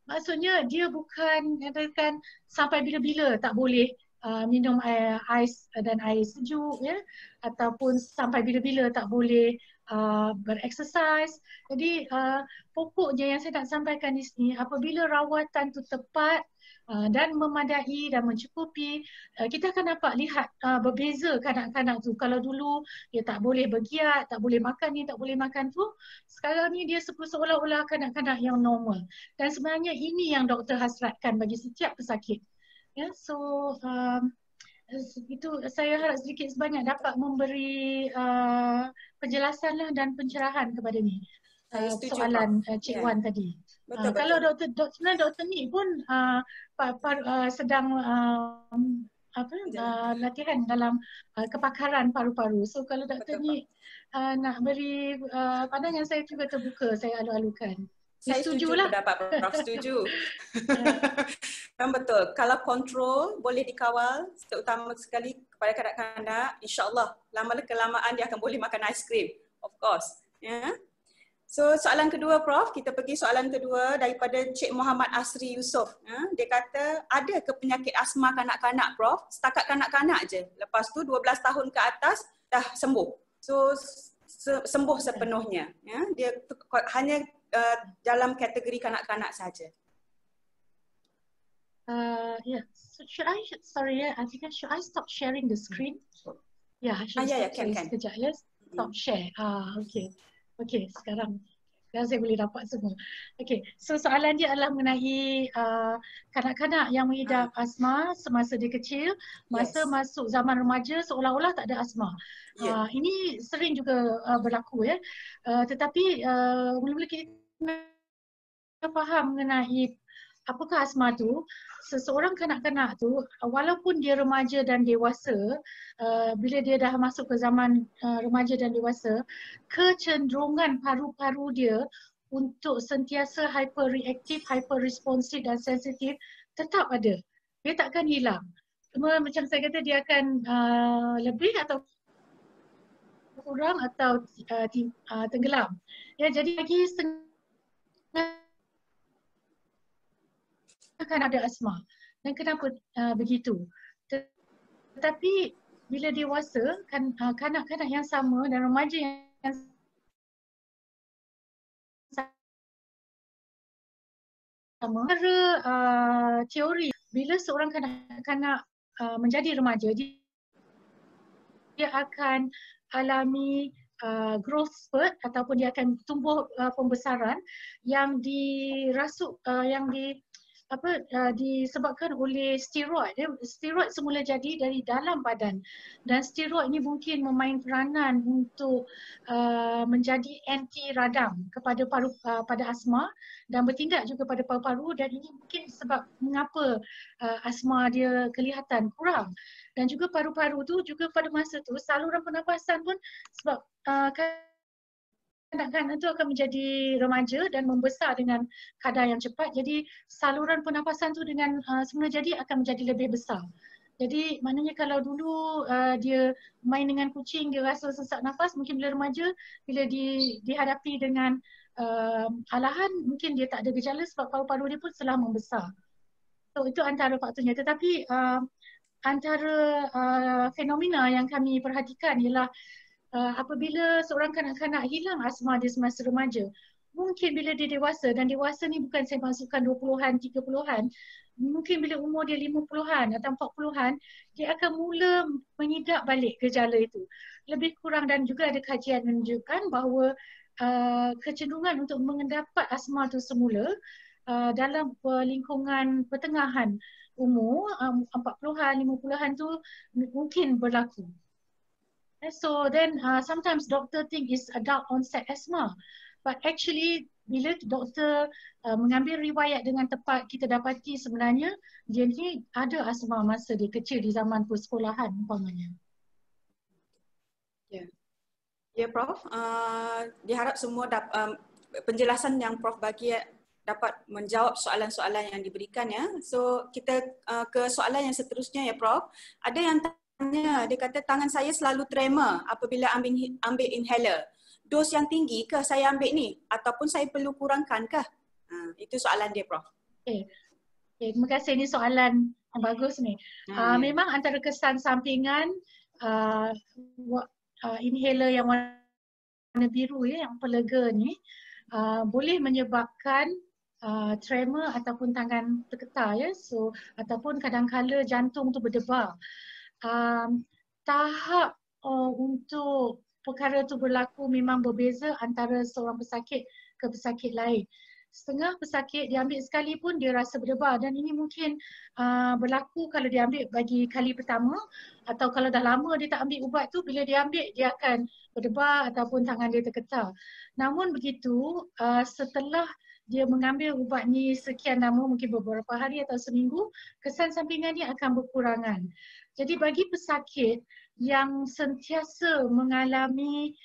maksudnya dia bukan katakan sampai bila-bila tak boleh minum ais dan air sejuk ya, ataupun sampai bila-bila tak boleh bereksersis. Jadi pokoknya yang saya nak sampaikan di sini, apabila rawatan tu tepat dan memadai dan mencukupi, kita akan dapat lihat berbeza kanak-kanak tu. Kalau dulu dia tak boleh bergiat, tak boleh makan ni, tak boleh makan tu, sekarang ni dia seolah-olah kanak-kanak yang normal. Dan sebenarnya ini yang doktor hasratkan bagi setiap pesakit. Ya, so itu saya harap sedikit sebanyak dapat memberi penjelasan lah dan pencerahan kepada ni soalan Cik Wan tadi. Betul. Kalau doktor ni pun sedang latihan dalam kepakaran paru-paru. So kalau doktor ni nak beri pandangan, saya juga terbuka, saya alu-alukan. Saya setuju pendapat Prof, setuju. Betul. Kalau kontrol boleh dikawal, terutama sekali kepada kanak-kanak, insya-Allah lama-kelamaan dia akan boleh makan aiskrim, of course. Ya. So soalan kedua Prof, kita pergi soalan kedua daripada Cik Muhammad Asri Yusof. Dia kata, ada ke penyakit asma kanak-kanak Prof? Setakat kanak-kanak je. Lepas tu 12 tahun ke atas dah sembuh. So sembuh sepenuhnya. Ya, dia hanya dalam kategori kanak-kanak saja. Yeah. So sorry, I think should I stop sharing the screen? Yeah, I should stop sharing sekejap. Yes, stop share. Okay. Okay, sekarang saya boleh dapat semua. Okay, so soalan dia adalah mengenai kanak-kanak yang mengidap asma semasa dia kecil, masa masuk zaman remaja seolah-olah tak ada asma. Ini sering juga berlaku ya. Tetapi mula-mula kita faham mengenai apakah asma tu. Seseorang kanak-kanak tu walaupun dia remaja dan dewasa, bila dia dah masuk ke zaman remaja dan dewasa, kecenderungan paru-paru dia untuk sentiasa hyperreaktif, hyperresponsif dan sensitif tetap ada. Dia takkan hilang. Cuma macam saya kata dia akan lebih atau kurang atau tenggelam. Ya, jadi lagi setengah akan ada asma. Dan kenapa begitu? Tetapi bila dewasa, kanak-kanak yang sama dan remaja yang sama, teori bila seorang kanak-kanak menjadi remaja, dia akan alami growth spurt ataupun dia akan tumbuh pembesaran yang disebabkan oleh steroid. Steroid semula jadi dari dalam badan dan steroid ini mungkin memain peranan untuk menjadi anti radang kepada pada asma dan bertindak juga pada paru-paru, dan ini mungkin sebab mengapa asma dia kelihatan kurang. Dan juga paru-paru tu juga pada masa tu saluran pernafasan pun sebab kanak-kanak itu akan menjadi remaja dan membesar dengan kadar yang cepat. Jadi saluran pernafasan tu dengan semula jadi akan menjadi lebih besar. Jadi maknanya kalau dulu dia main dengan kucing, dia rasa sesak nafas, mungkin bila remaja, bila dihadapi dengan alahan, mungkin dia tak ada gejala sebab paru-paru dia pun telah membesar. So itu antara faktornya. Tetapi antara fenomena yang kami perhatikan ialah apabila seorang kanak-kanak hilang asma dia semasa remaja, mungkin bila dia dewasa, dan dewasa ni bukan saya masukkan 20-an, 30-an, mungkin bila umur dia 50-an atau 40-an, dia akan mula mengidap balik gejala itu. Lebih kurang, dan juga ada kajian menunjukkan bahawa kecenderungan untuk mendapat asma itu semula dalam lingkungan pertengahan umur, 40-an, 50-an tu mungkin berlaku. So then sometimes doctor think is adult onset asthma, but actually bila doktor mengambil riwayat dengan tepat, kita dapati sebenarnya dia ni ada asma masa dia kecil di zaman persekolahan umpamanya. Ya, Prof. Diharap semua penjelasan yang Prof bagi dapat menjawab soalan-soalan yang diberikan ya. So kita ke soalan yang seterusnya ya, Prof. Ada yang dia kata tangan saya selalu tremor apabila ambil inhaler. Dos yang tinggi ke saya ambil ni ataupun saya perlu kurangkan ke? Itu soalan dia, Prof. Okay, terima kasih, ini soalan yang bagus ni. Memang antara kesan sampingan inhaler yang warna biru ya, yang pelega ni boleh menyebabkan tremor ataupun tangan tergetar ya. So ataupun kadang-kala jantung tu berdebar. Tahap untuk perkara itu berlaku memang berbeza antara seorang pesakit ke pesakit lain. Setengah pesakit diambil sekali pun dia rasa berdebar, dan ini mungkin berlaku kalau diambil bagi kali pertama, atau kalau dah lama dia tak ambil ubat tu, bila dia ambil dia akan berdebar ataupun tangan dia tergetar. Namun begitu, setelah dia mengambil ubat ni sekian lama, mungkin beberapa hari atau seminggu, kesan sampingannya akan berkurangan. Jadi bagi pesakit yang sentiasa mengalami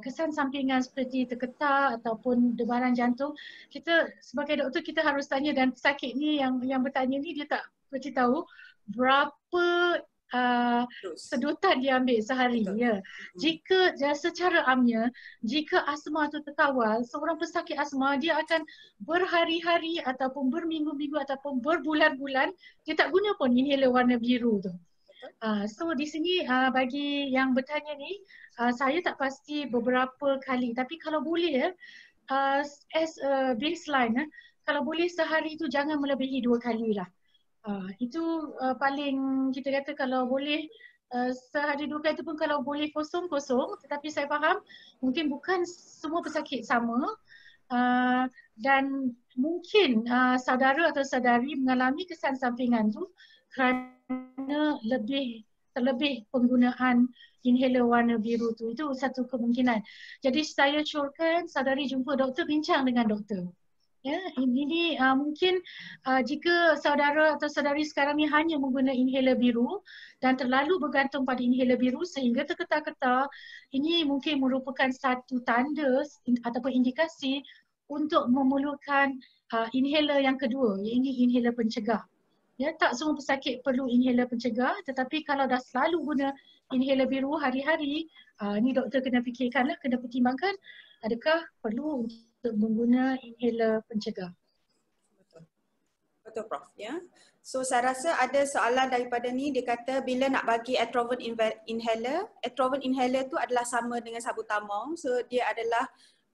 kesan sampingan seperti tergetar ataupun debaran jantung, kita sebagai doktor kita harus tanya, dan pesakit ni yang bertanya ni dia tak beritahu berapa sedutan dia ambil sehari. Ya. Jika secara amnya, jika asma tu terkawal, seorang pesakit asma dia akan berhari-hari ataupun berminggu-minggu ataupun berbulan-bulan dia tak guna pun inhaler warna biru tu. So di sini bagi yang bertanya ni, saya tak pasti beberapa kali, tapi kalau boleh as a baseline, kalau boleh sehari tu jangan melebihi 2 kali lah. Itu paling kita kata kalau boleh sehari 2 kali tu pun kalau boleh kosong-kosong, tetapi saya faham mungkin bukan semua pesakit sama. Dan mungkin saudara atau saudari mengalami kesan sampingan tu kerana terlebih penggunaan inhaler warna biru tu. Itu satu kemungkinan. Jadi saya syorkan saudari jumpa doktor, bincang dengan doktor. Ya, ini mungkin jika saudara atau saudari sekarang ni hanya menggunakan inhaler biru dan terlalu bergantung pada inhaler biru sehingga terketar-ketar, ini mungkin merupakan satu tanda ataupun indikasi untuk memerlukan inhaler yang kedua, iaitu inhaler pencegah. Ya, tak semua pesakit perlu inhaler pencegah, tetapi kalau dah selalu guna inhaler biru hari-hari, ni doktor kena fikirkanlah, kena pertimbangkan adakah perlu untuk mengguna inhaler pencegah. Betul Prof. Ya. So saya rasa ada soalan daripada ni, dia kata bila nak bagi Atrovan inhaler tu adalah sama dengan salbutamol, so dia adalah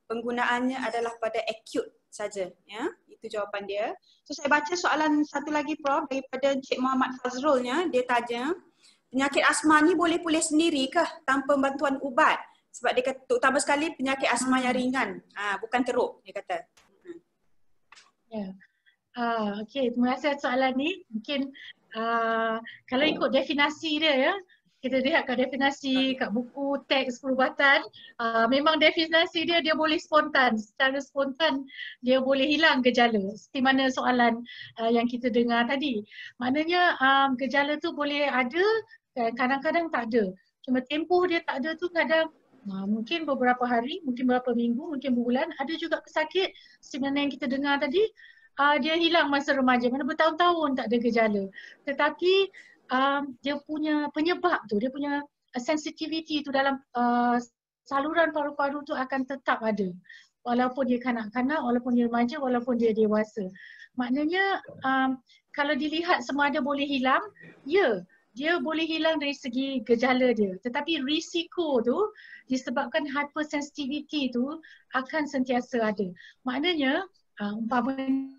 penggunaannya adalah pada acute saja, ya. Itu jawapan dia. So saya baca soalan satu lagi Prof daripada Encik Muhammad Fazrulnya. Dia tanya, penyakit asma ni boleh pulih sendiri kah tanpa bantuan ubat? Sebab dia kata terutama sekali penyakit asma yang ringan, bukan teruk, dia kata. Ya. Okey, terima kasih atas soalan ni. Mungkin kalau ikut definisi dia ya, kita lihat kat definisi kat buku teks perubatan, memang definisi dia boleh spontan, secara spontan dia boleh hilang gejala. Seperti mana soalan yang kita dengar tadi. Maknanya gejala tu boleh ada, kadang-kadang tak ada. Cuma tempoh dia tak ada tu kadang mungkin beberapa hari, mungkin beberapa minggu, mungkin bulan. Ada juga pesakit sebenarnya yang kita dengar tadi, dia hilang masa remaja, mana bertahun-tahun tak ada gejala. Tetapi dia punya penyebab tu, dia punya sensitivity tu dalam saluran paru-paru tu akan tetap ada. Walaupun dia kanak-kanak, walaupun dia remaja, walaupun dia dewasa. Maknanya kalau dilihat semua ada boleh hilang, ya, dia boleh hilang dari segi gejala dia. Tetapi risiko tu disebabkan hypersensitivity tu akan sentiasa ada. Maknanya umpamanya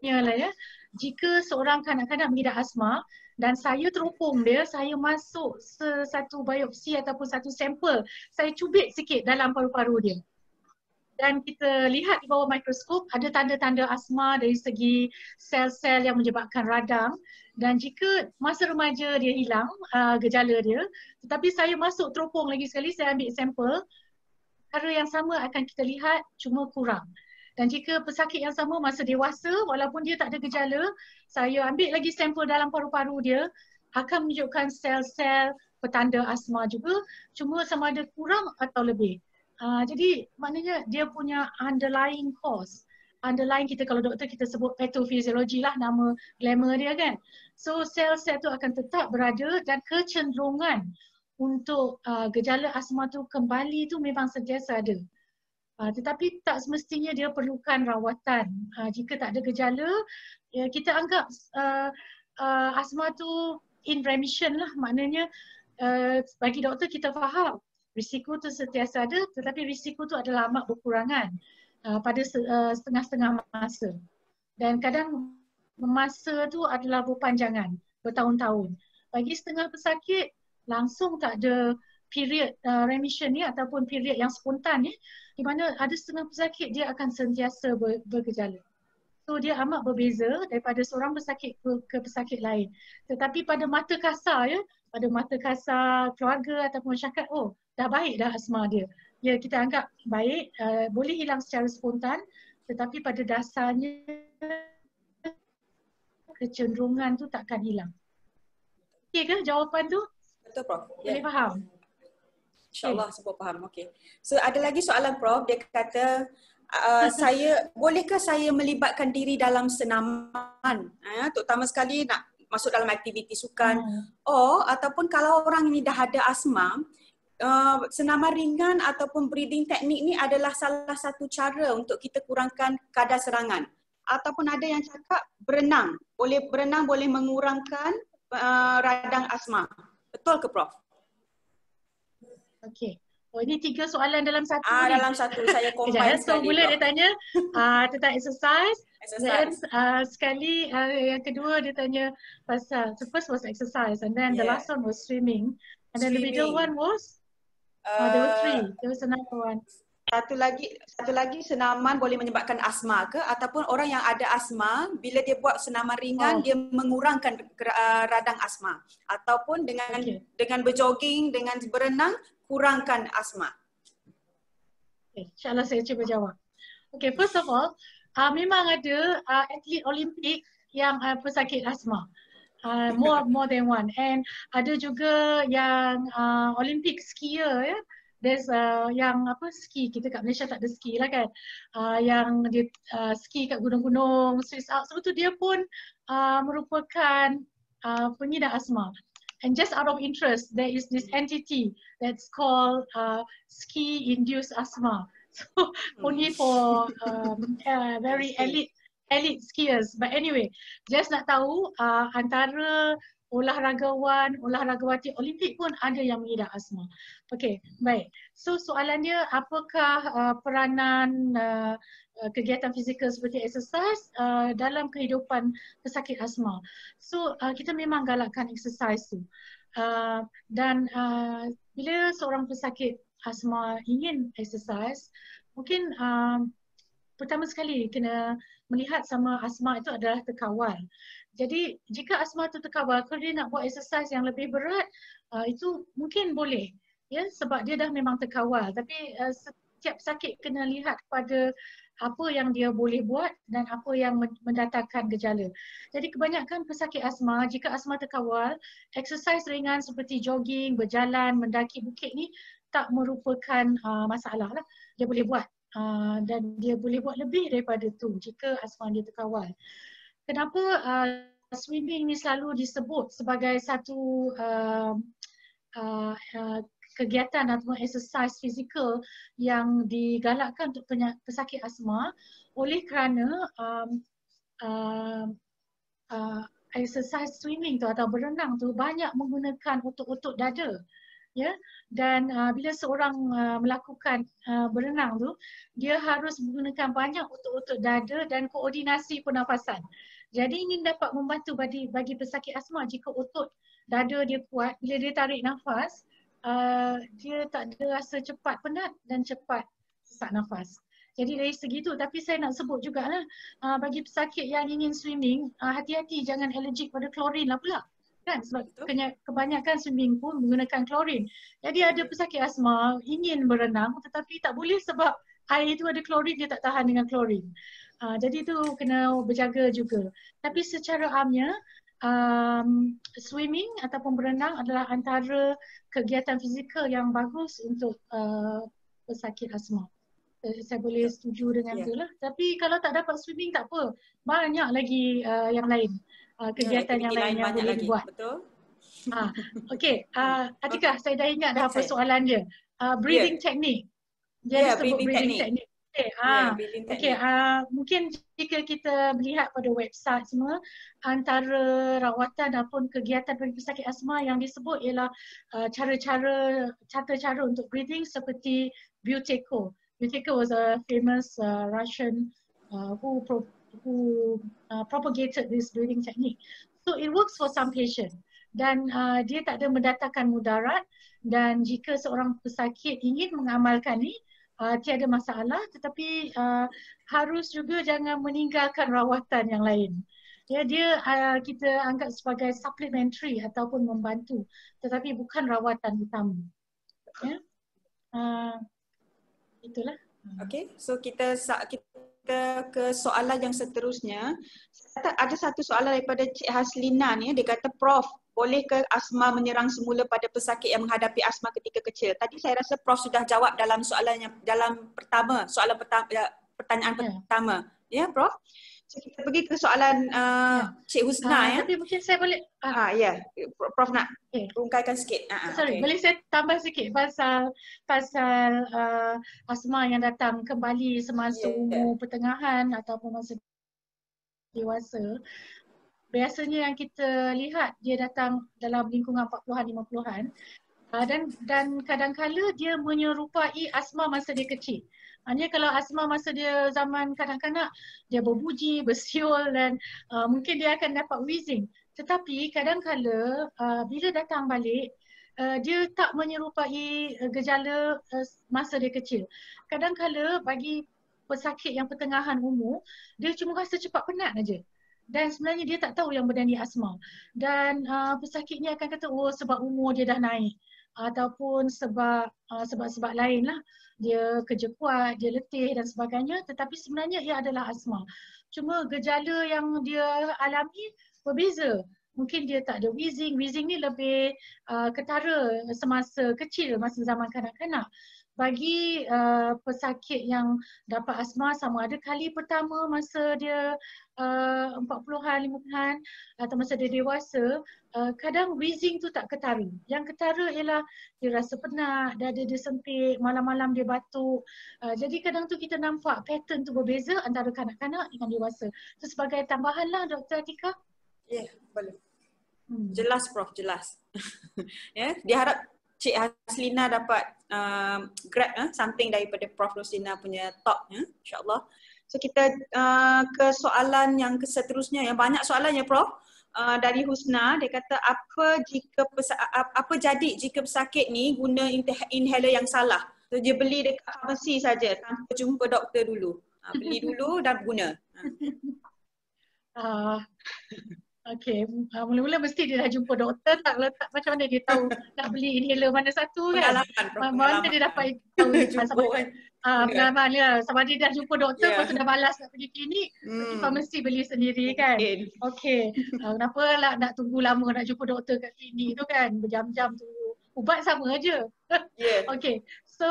lah ya, jika seorang kanak-kanak mengidap asma dan saya teropong dia, saya masuk satu biopsi ataupun satu sampel, saya cubit sikit dalam paru-paru dia. Dan kita lihat di bawah mikroskop ada tanda-tanda asma dari segi sel-sel yang menyebabkan radang. Dan jika masa remaja dia hilang gejala dia, tetapi saya masuk teropong lagi sekali, saya ambil sampel, perkara yang sama akan kita lihat cuma kurang. Dan jika pesakit yang sama masa dewasa, walaupun dia tak ada gejala, saya ambil lagi sampel dalam paru-paru dia, akan menunjukkan sel-sel petanda asma juga, cuma sama ada kurang atau lebih. Jadi maknanya dia punya underlying cause. Underlying kita kalau doktor kita sebut pathophysiology lah nama glamour dia kan. So sel-sel tu akan tetap berada dan kecenderungan untuk gejala asma tu kembali tu memang sentiasa ada. Tetapi tak semestinya dia perlukan rawatan. Jika tak ada gejala, ya, kita anggap asma tu in remission lah. Maknanya bagi doktor kita faham risiko tu sentiasa ada, tetapi risiko tu adalah amat berkurangan pada setengah-setengah masa. Dan kadang masa tu adalah berpanjangan, bertahun-tahun. Bagi setengah pesakit, langsung tak ada period remission ni ataupun period yang spontan ni, di mana ada setengah pesakit dia akan sentiasa bergejala. So dia amat berbeza daripada seorang pesakit ke pesakit lain. Tetapi pada mata kasar ya, pada mata kasar keluarga ataupun masyarakat, oh dah baik dah asma dia. Ya kita anggap baik, boleh hilang secara spontan, tetapi pada dasarnya kecenderungan tu takkan hilang. Okey ke jawapan tu? Betul Prof. Boleh faham? InsyaAllah semua faham. Okey. So ada lagi soalan Prof, dia kata bolehkah saya melibatkan diri dalam senaman, terutama sekali nak masuk dalam aktiviti sukan, ataupun kalau orang ini dah ada asma, senaman ringan ataupun breathing teknik ni adalah salah satu cara untuk kita kurangkan kadar serangan. ataupun ada yang cakap berenang. Berenang boleh mengurangkan radang asma. Betul ke Prof? Okey. Oh, ini 3 soalan dalam satu ni. Dalam satu saya combine So sekali. mula Prof. dia tanya tentang exercise. Then Exercise. sekali yang kedua dia tanya pasal, the first was exercise and then the Yeah. last one was swimming. And then the middle one was there were 3. There was another one. Satu lagi senaman boleh menyebabkan asma ke, ataupun orang yang ada asma bila dia buat senaman ringan dia mengurangkan radang asma, ataupun dengan berjoging, dengan berenang kurangkan asma. Okay, InsyaAllah saya cuba jawab. Okay, first of all, memang ada atlet Olimpik yang pesakit asma. More than one. And ada juga yang Olympic skier ya. There's yang ski, kita kat Malaysia tak ada ski lah kan. Yang dia ski kat gunung-gunung, Swiss Alps, sebab tu dia pun merupakan pengidap asma. And just out of interest, there is this entity that's called ski induced asthma. So only for very elite skiers. But anyway, just nak tahu antara olahragawati Olimpik pun ada yang mengidap asma. Okey, baik. So soalannya, apakah peranan kegiatan fizikal seperti exercise dalam kehidupan pesakit asma? So kita memang galakkan exercise tu. Dan bila seorang pesakit asma ingin exercise, mungkin pertama sekali kena melihat sama asma itu adalah terkawal. Jadi jika asma itu terkawal, kalau dia nak buat exercise yang lebih berat, itu mungkin boleh, ya, sebab dia dah memang terkawal. Tapi setiap pesakit kena lihat kepada apa yang dia boleh buat dan apa yang mendatangkan gejala. Jadi kebanyakan pesakit asma, jika asma terkawal, exercise ringan seperti jogging, berjalan, mendaki bukit ni tak merupakan masalah lah. Dia boleh buat dan dia boleh buat lebih daripada tu jika asma dia terkawal. Kenapa swimming ni selalu disebut sebagai satu kegiatan atau exercise fizikal yang digalakkan untuk pesakit asma, oleh kerana exercise swimming tu atau berenang tu banyak menggunakan otot-otot dada. Ya, dan bila seorang melakukan berenang tu, dia harus menggunakan banyak otot-otot dada dan koordinasi pernafasan. Jadi ini dapat membantu bagi pesakit asma jika otot dada dia kuat, bila dia tarik nafas, dia tak ada rasa cepat penat dan cepat sesak nafas. Jadi dari segi itu, tapi saya nak sebut jugalah bagi pesakit yang ingin swimming, hati-hati jangan allergic pada klorin lah pula. Kan? Sebab kebanyakan swimming pun menggunakan klorin. Jadi ada pesakit asma ingin berenang tetapi tak boleh sebab air itu ada klorin, dia tak tahan dengan klorin. Jadi itu kena berjaga juga. Tapi secara amnya, swimming ataupun berenang adalah antara kegiatan fizikal yang bagus untuk pesakit asma. Saya boleh setuju dengan itu lah. Tapi kalau tak dapat swimming tak apa. Banyak lagi yang lain. Kegiatan yang lain yang boleh dibuat. Betul. Okey, Atikah, saya dah ingat dah apa soalan dia. Breathing technique. Dia sebut breathing technique. Okey, mungkin jika kita melihat pada website semua, antara rawatan ataupun kegiatan bagi pesakit asma yang disebut ialah cara-cara untuk breathing seperti Buteyko. Buteyko was a famous Russian who propagated this breathing technique. So it works for some patient dan dia tak ada mendatangkan mudarat, dan jika seorang pesakit ingin mengamalkan ni, tiada masalah, tetapi harus juga jangan meninggalkan rawatan yang lain. Ya, dia kita anggap sebagai supplementary ataupun membantu, tetapi bukan rawatan utama. Ya, itulah. Okay, so kita ke soalan yang seterusnya. Ada satu soalan daripada Cik Haslina ni, dia kata, Prof, bolehkah asma menyerang semula pada pesakit yang menghadapi asma ketika kecil? Tadi saya rasa Prof sudah jawab dalam soalan pertanyaan pertama. Ya, Prof? So, kita pergi ke soalan Cik Husna. Tapi mungkin saya boleh ya, Prof nak rungkaikan sikit. Boleh saya tambah sikit pasal asma yang datang kembali semasa umur pertengahan ataupun masa dewasa, biasanya yang kita lihat dia datang dalam lingkungan 40-an 50-an. Dan kadang-kala dia menyerupai asma masa dia kecil. Hanya kalau asma masa dia zaman kanak-kanak, dia berbuji, bersiul dan mungkin dia akan dapat wheezing. Tetapi kadang-kala bila datang balik, dia tak menyerupai gejala masa dia kecil. Kadang-kala bagi pesakit yang pertengahan umur, dia cuma rasa cepat penat aja. Dan sebenarnya dia tak tahu yang benda ni asma. Dan pesakit ni akan kata, oh sebab umur dia dah naik. Ataupun sebab lain lah, dia kerja kuat, dia letih dan sebagainya, tetapi sebenarnya ia adalah asma. Cuma gejala yang dia alami berbeza. Mungkin dia tak ada wheezing ni lebih ketara semasa kecil, masa zaman kanak-kanak. Bagi pesakit yang dapat asma, sama ada kali pertama masa dia 40-an, 50-an atau masa dia dewasa, kadang wheezing tu tak ketara. Yang ketara ialah dia rasa penat, dada dia sempit, malam-malam dia batuk. Jadi kadang tu kita nampak pattern tu berbeza antara kanak-kanak dengan dewasa. Itu sebagai tambahan lah Dr. Atika. Ya, boleh. Jelas Prof, jelas. Ya, diharap Cik Haslina dapat grab something daripada Prof Roslina punya talk, insyaAllah. So kita ke soalan yang seterusnya, yang banyak soalan ya Prof. Dari Husna, dia kata apa jadi jika pesakit ni guna inhaler yang salah? So dia beli dekat farmasi saja tanpa jumpa doktor dulu. Beli dulu dan guna. Okey, mula-mula mesti dia dah jumpa doktor, tak macam mana dia tahu nak beli inhaler mana satu kan? Mana dia dapat tahu pengalaman dia. Sama dia dah jumpa doktor, lepas tu dah malas nak pergi klinik, pergi farmasi beli sendiri kan? Okey, kenapa lah nak tunggu lama nak jumpa doktor kat klinik tu kan? Berjam-jam tunggu. Ubat sama aja. Okey, so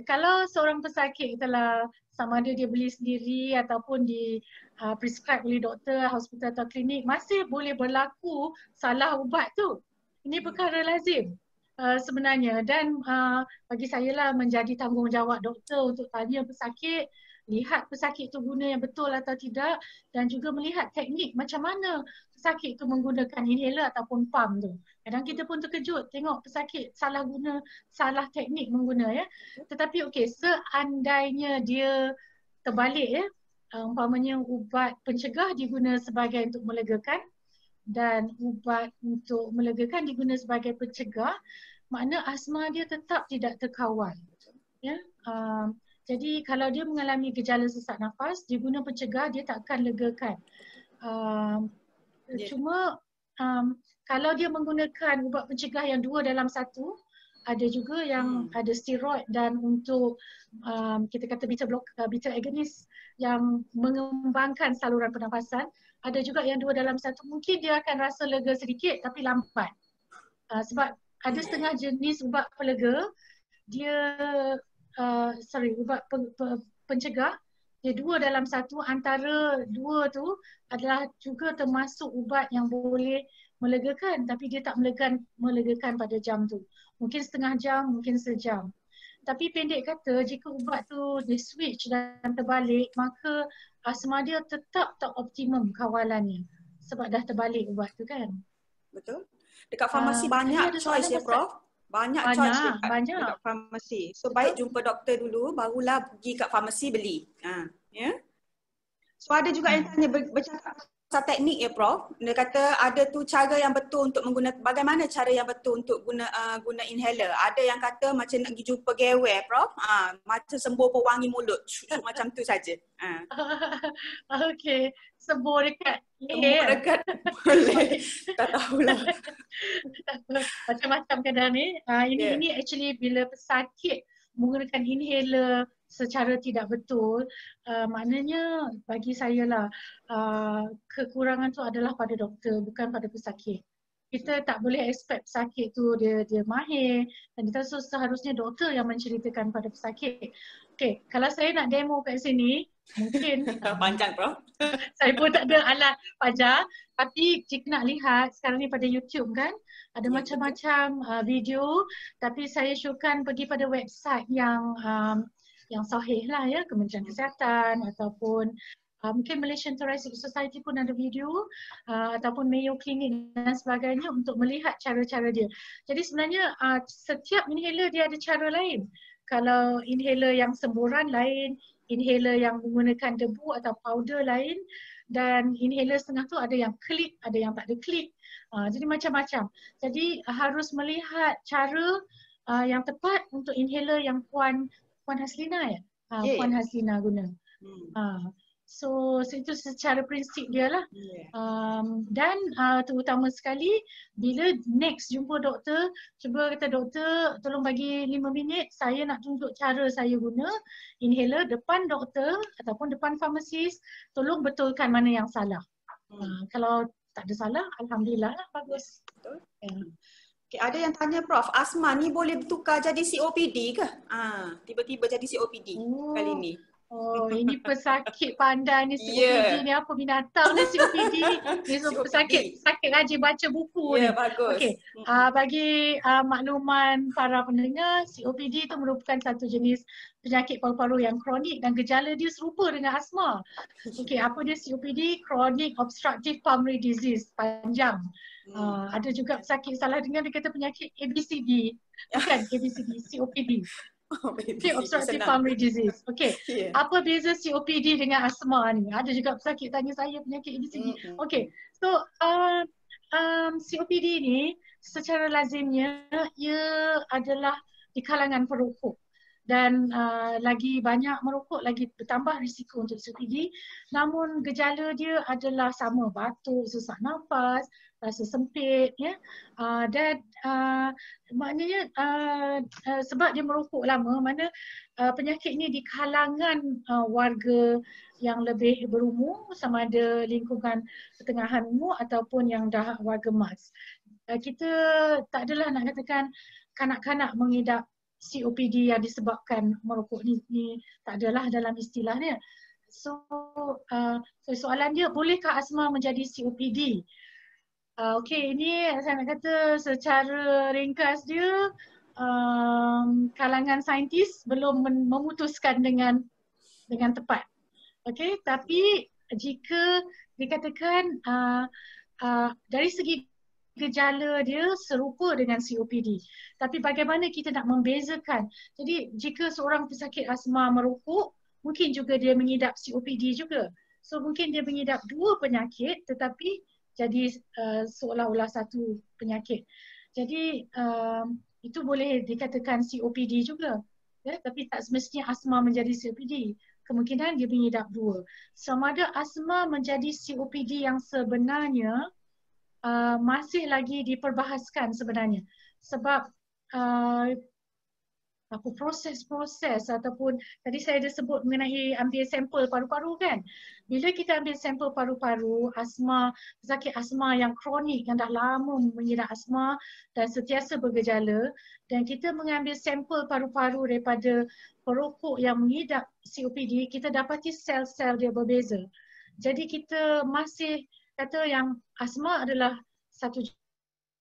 kalau seorang pesakit telah sama ada dia beli sendiri ataupun di prescribe oleh doktor, hospital atau klinik, masih boleh berlaku salah ubat tu. Ini perkara lazim sebenarnya, dan bagi saya lah menjadi tanggungjawab doktor untuk tanya pesakit, lihat pesakit tu guna yang betul atau tidak, dan juga melihat teknik macam mana pesakit tu menggunakan inhaler ataupun pump tu. Kadang kita pun terkejut tengok pesakit salah guna, salah teknik mengguna ya. Tetapi okey, seandainya dia terbalik ya, umpamanya ubat pencegah diguna sebagai untuk melegakan dan ubat untuk melegakan diguna sebagai pencegah, makna asma dia tetap tidak terkawal. Ya. Jadi kalau dia mengalami gejala sesak nafas, diguna pencegah, dia tak akan legakan. Cuma kalau dia menggunakan ubat pencegah yang 2 dalam 1, ada juga yang ada steroid dan untuk kita kata beta agonist yang mengembangkan saluran pernafasan. Ada juga yang 2 dalam 1, mungkin dia akan rasa lega sedikit tapi lambat. Sebab ada setengah jenis ubat pelega, dia ubat pencegah, dia 2 dalam 1, antara 2 tu adalah juga termasuk ubat yang boleh melegakan, tapi dia tak melegakan pada jam tu. Mungkin setengah jam, mungkin sejam. Tapi pendek kata, jika ubat tu di switch dan terbalik, maka asma dia tetap tak optimum kawalannya sebab dah terbalik ubat tu kan. Betul. Dekat farmasi banyak choice ya Prof. Banyak choice dekat farmasi. So baik jumpa doktor dulu, barulah pergi kat farmasi beli. Ya. So ada juga yang tanya bercakap pasal teknik ya Prof. Dia kata ada tu cara yang betul untuk menggunakan, bagaimana cara yang betul untuk guna inhaler. Ada yang kata macam nak pergi jumpa gewer Prof. Macam sembur pewangi mulut. Macam tu saja. Okey, sembur dekat boleh. Tak tahulah. Macam-macam kadang ni. Ini actually bila pesakit menggunakan inhaler secara tidak betul, maknanya bagi saya lah kekurangan tu adalah pada doktor, bukan pada pesakit. Kita tak boleh expect pesakit tu dia mahir, dan kita seharusnya doktor yang menceritakan pada pesakit. Okey, kalau saya nak demo kat sini, mungkin panjang Prof. Saya pun tak ada alat pajar, tapi jika nak lihat sekarang ni pada YouTube kan, ada macam-macam video, tapi saya syukan pergi pada website yang sahih lah ya, Kementerian Kesihatan ataupun Mungkin Malaysian Thoracic Society pun ada video ataupun Mayo Clinic dan sebagainya untuk melihat cara-cara dia. Jadi sebenarnya setiap inhaler dia ada cara lain. Kalau inhaler yang semburan lain, inhaler yang menggunakan debu atau powder lain, dan inhaler setengah tu ada yang klik, ada yang tak ada klik. Jadi macam-macam. Jadi harus melihat cara yang tepat untuk inhaler yang Puan Haslina ya? Puan Haslina guna. So itu secara prinsip dia lah. Dan terutama sekali bila next jumpa doktor, cuba kata doktor tolong bagi 5 minit saya nak tunjuk cara saya guna inhaler depan doktor ataupun depan farmasis, tolong betulkan mana yang salah. Kalau tak ada salah, alhamdulillah lah, bagus. Betul. Okay, ada yang tanya Prof, asma ni boleh bertukar jadi COPD ke? Tiba-tiba jadi COPD kali ni. Oh, ini pesakit pandai ni COPD ni, apa binatang ni COPD. Ni pesakit rajin baca buku ni. Bagus. Okey, bagi makluman para pendengar, COPD itu merupakan satu jenis penyakit paru-paru yang kronik dan gejala dia serupa dengan asma. Okey, apa dia COPD? Chronic Obstructive Pulmonary Disease, panjang. Ada juga pesakit salah dengar dia kata penyakit ABCD. Bukan ABCD, COPD. Okay, Obstructive Pulmonary Disease. Okay, apa beza COPD dengan asma ni? Ada juga pesakit tanya saya penyakit ABCD. Okay, so COPD ni secara lazimnya ia adalah di kalangan perokok. Dan lagi banyak merokok, lagi bertambah risiko untuk COPD. Namun gejala dia adalah sama, batuk, sesak nafas, rasa sempit, ya. Dan maknanya sebab dia merokok lama, mana penyakit ni di kalangan warga yang lebih berumur, sama ada lingkungan pertengahan umur ataupun yang dah warga emas. Kita tak adalah nak katakan kanak-kanak mengidap COPD yang disebabkan merokok ni tak adalah dalam istilahnya. So soalan dia, bolehkah asma menjadi COPD? Okey, ini saya nak kata secara ringkas dia kalangan saintis belum memutuskan dengan tepat. Okey, tapi jika dikatakan dari segi gejala dia serupa dengan COPD. Tapi bagaimana kita nak membezakan? Jadi jika seorang pesakit asma merokok, mungkin juga dia mengidap COPD juga. So mungkin dia mengidap dua penyakit tetapi jadi seolah-olah satu penyakit. Jadi itu boleh dikatakan COPD juga. Ya, tapi tak semestinya asma menjadi COPD. Kemungkinan dia mengidap dua. Sama ada asma menjadi COPD yang sebenarnya masih lagi diperbahaskan sebenarnya, sebab proses-proses ataupun tadi saya ada sebut mengenai ambil sampel paru-paru kan. Bila kita ambil sampel paru-paru, pesakit asma yang kronik yang dah lama mengidap asma dan sentiasa bergejala, dan kita mengambil sampel paru-paru daripada perokok yang mengidap COPD, kita dapati sel-sel dia berbeza. Jadi kita masih kata yang asma adalah satu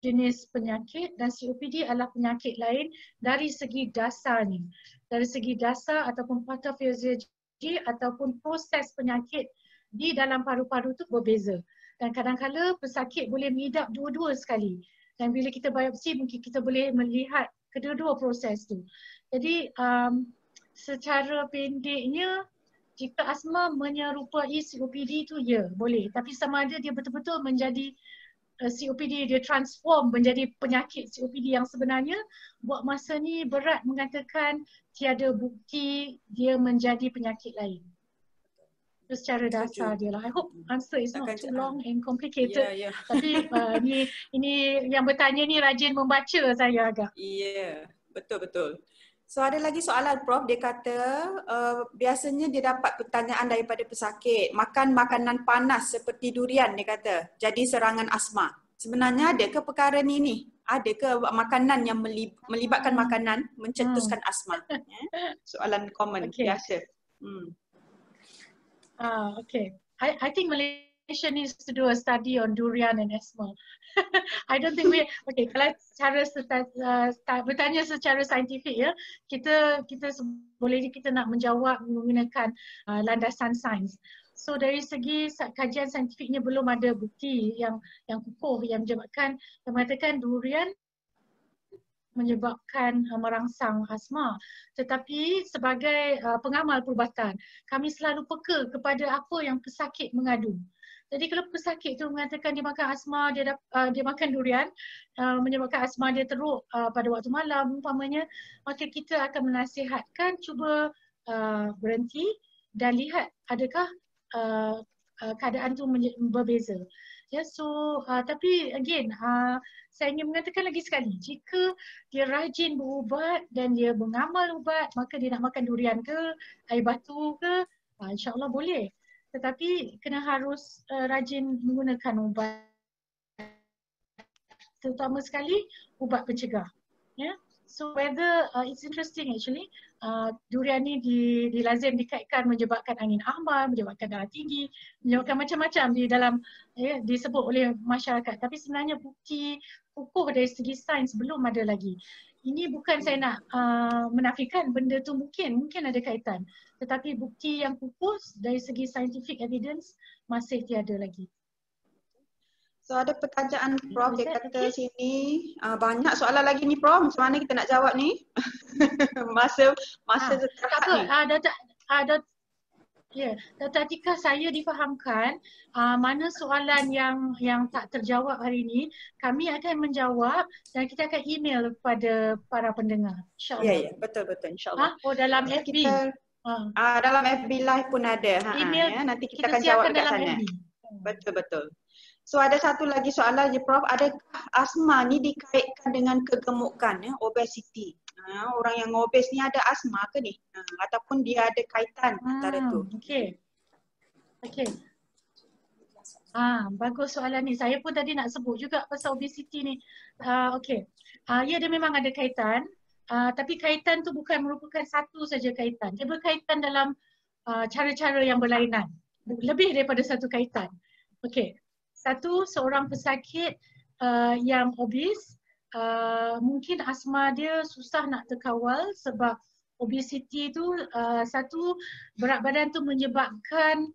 jenis penyakit dan COPD adalah penyakit lain dari segi dasarnya. Dari segi dasar ataupun pathophysiology ataupun proses penyakit di dalam paru-paru itu berbeza. Dan kadang-kadang pesakit boleh mengidap dua-dua sekali. Dan bila kita biopsi mungkin kita boleh melihat kedua-dua proses tu. Jadi secara pendeknya, jika asma menyerupai COPD itu ya boleh, tapi sama ada dia betul-betul menjadi COPD, dia transform menjadi penyakit COPD yang sebenarnya, buat masa ni berat mengatakan tiada bukti dia menjadi penyakit lain. Itu secara dasar dia lah. I hope answer is not too long and complicated. Tapi ini yang bertanya ni rajin membaca saya agak. Betul-betul. So ada lagi soalan Prof, dia kata biasanya dia dapat pertanyaan daripada pesakit, makan makanan panas seperti durian dia kata, jadi serangan asma. Sebenarnya ada ke perkara ni? Ada ke makanan yang melibatkan makanan mencetuskan asma? Soalan common biasa. Okay. I think Malaysia needs to do a study on durian and asthma. I don't think kalau cara bertanya secara saintifik ya, kita boleh kita nak menjawab menggunakan landasan sains. So dari segi kajian saintifiknya belum ada bukti yang kukuh yang mengatakan durian menyebabkan merangsang asma. Tetapi sebagai pengamal perubatan, kami selalu peka kepada apa yang pesakit mengadu. Jadi kalau pesakit tu mengatakan dia makan asma, dia makan durian, menyebabkan asma dia teruk pada waktu malam umpamanya, maka kita akan menasihatkan cuba berhenti dan lihat adakah keadaan tu berbeza. Ya, so tapi again saya ingin mengatakan lagi sekali, jika dia rajin berubat dan dia mengamal ubat, maka dia nak makan durian ke, air batu ke, insya-Allah boleh. Tetapi kena harus rajin menggunakan ubat, terutama sekali ubat pencegah. Ya. So whether it's interesting actually, durian ni dilazim dikaitkan menyebabkan angin ahmar, menyebabkan darah tinggi, menyebabkan macam-macam di dalam disebut oleh masyarakat. Tapi sebenarnya bukti kukuh dari segi sains belum ada lagi. Ini bukan saya nak menafikan benda tu mungkin ada kaitan. Tetapi bukti yang kukuh dari segi scientific evidence masih tiada lagi. So ada pertanyaan Prof, dia kata sini banyak soalan lagi ni Prof, macam mana kita nak jawab ni? masa tak apa, Dr. Atika, saya difahamkan mana soalan yang tak terjawab hari ini, kami akan menjawab dan kita akan email kepada para pendengar, insya-Allah. Ya, betul insya-Allah. Dalam FB. Dalam FB live pun ada. Email nanti kita akan jawab dekat sana. FB. Betul. So ada satu lagi soalan je Prof, adakah asma ni dikaitkan dengan kegemukan, obesity? Orang yang obes ni ada asma ke ni? Ataupun dia ada kaitan antara tu? Okey. Bagus soalan ni. Saya pun tadi nak sebut juga pasal obesity ni. Okey. Ya, dia memang ada kaitan. Tapi kaitan tu bukan merupakan satu saja kaitan. Dia berkaitan dalam cara-cara yang berlainan. Lebih daripada satu kaitan. Okey. Satu, seorang pesakit yang obes, mungkin asma dia susah nak terkawal sebab obesity tu satu, berat badan tu menyebabkan